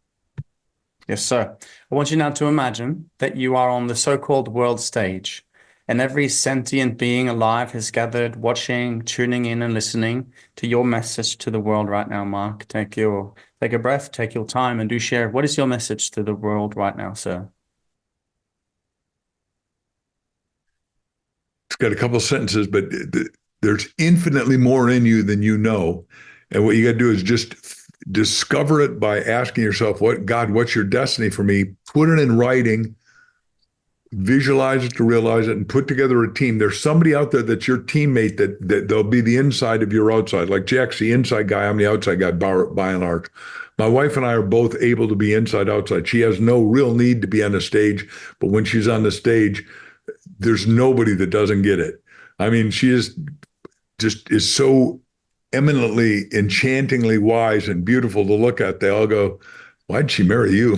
Yes, sir. I want you now to imagine that you are on the so-called world stage, and every sentient being alive has gathered, watching, tuning in, and listening to your message to the world right now, Mark. Take a breath, take your time, and do share. What is your message to the world right now, sir? It's got a couple of sentences, but there's infinitely more in you than you know. And what you got to do is just discover it by asking yourself, what's your destiny for me? Put it in writing, visualize it to realize it, and put together a team. There's somebody out there that's your teammate that they'll be the inside of your outside. Like Jack's the inside guy, I'm the outside guy by and large. My wife and I are both able to be inside, outside. She has no real need to be on the stage, but when she's on the stage, there's nobody that doesn't get it. I mean, she is so eminently, enchantingly wise and beautiful to look at. They all go, why'd she marry you?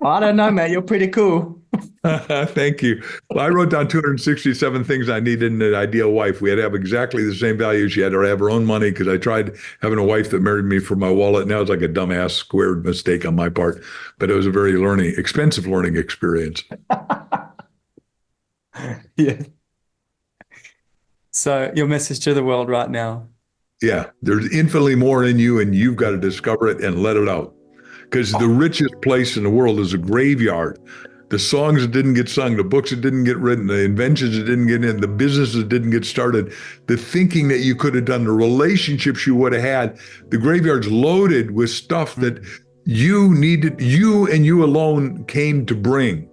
I don't know, man. You're pretty cool. Thank you. Well, I wrote down 267 things I needed in an ideal wife. We had to have exactly the same values. She had to have her own money because I tried having a wife that married me for my wallet. Now it's like a dumbass squared mistake on my part, but it was a very expensive learning experience. Yeah. So your message to the world right now. Yeah, there's infinitely more in you, and you've got to discover it and let it out. Because the richest place in the world is a graveyard. The songs that didn't get sung, the books that didn't get written, the inventions that didn't get in, the businesses that didn't get started, the thinking that you could have done, the relationships you would have had. The graveyard's loaded with stuff that you needed, you and you alone came to bring.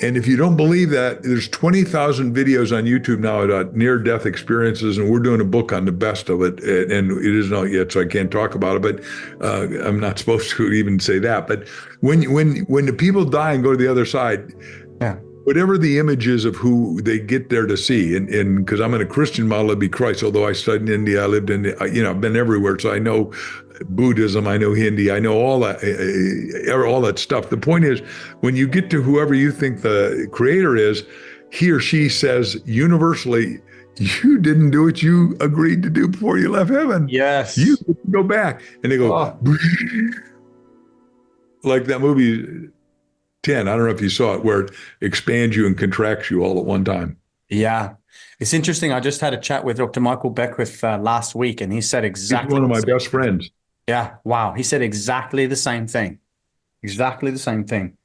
And if you don't believe that, there's 20,000 videos on YouTube now about near-death experiences, and we're doing a book on the best of it. And it isn't out yet, so I can't talk about it. But I'm not supposed to even say that. But when the people die and go to the other side, yeah, whatever the image is of who they get there to see, and because I'm in a Christian model, it'd be Christ. Although I studied in India, I lived in, I've been everywhere, so I know Buddhism, I know Hindi, I know all that stuff. The point is, when you get to whoever you think the creator is, he or she says universally, you didn't do what you agreed to do before you left heaven. Yes. You go back. And they go, like that movie 10, I don't know if you saw it, where it expands you and contracts you all at one time. Yeah. It's interesting. I just had a chat with Dr. Michael Beckwith last week, and he said exactly. He's one of my best friends. Yeah. Wow. He said exactly the same thing. Exactly the same thing.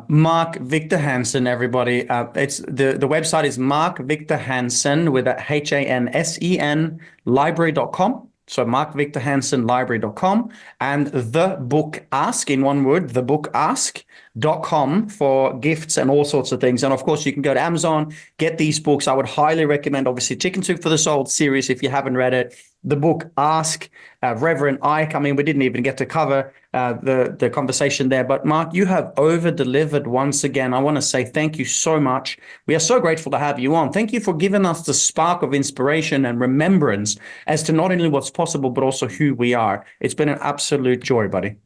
Mark Victor Hansen, everybody. It's the website is Mark Victor Hansen with a HANSEN library.com. So markvictorhansenlibrary.com, and the book Ask, in one word, thebookask.com for gifts and all sorts of things. And of course, you can go to Amazon, get these books. I would highly recommend, obviously, Chicken Soup for the Soul series if you haven't read it. The book Ask, Reverend Ike. I mean, we didn't even get to cover the conversation there. But Mark, you have over-delivered once again. I want to say thank you so much. We are so grateful to have you on. Thank you for giving us the spark of inspiration and remembrance as to not only what's possible, but also who we are. It's been an absolute joy, buddy.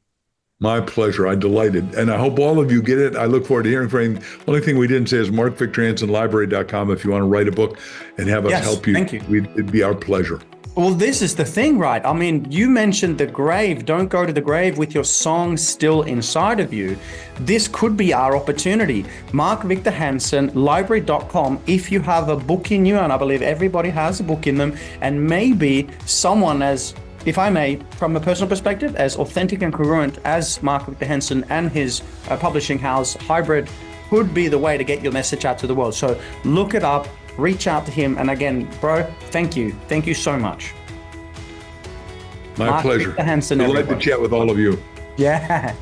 My pleasure. I'm delighted. And I hope all of you get it. I look forward to hearing from you. Only thing we didn't say is markvictorhansenlibrary.com if you want to write a book and have us help you. Thank you. It'd be our pleasure. Well, this is the thing, right? I mean, you mentioned the grave. Don't go to the grave with your song still inside of you. This could be our opportunity. Mark Victor Hansen, library.com. If you have a book in you, and I believe everybody has a book in them, and maybe someone as, if I may, from a personal perspective, as authentic and congruent as Mark Victor Hansen and his publishing house, Hybrid, could be the way to get your message out to the world. So look it up. Reach out to him. And again, bro, thank you. Thank you so much. My pleasure. Victor Hansen, I'd like to chat with all of you. Yeah.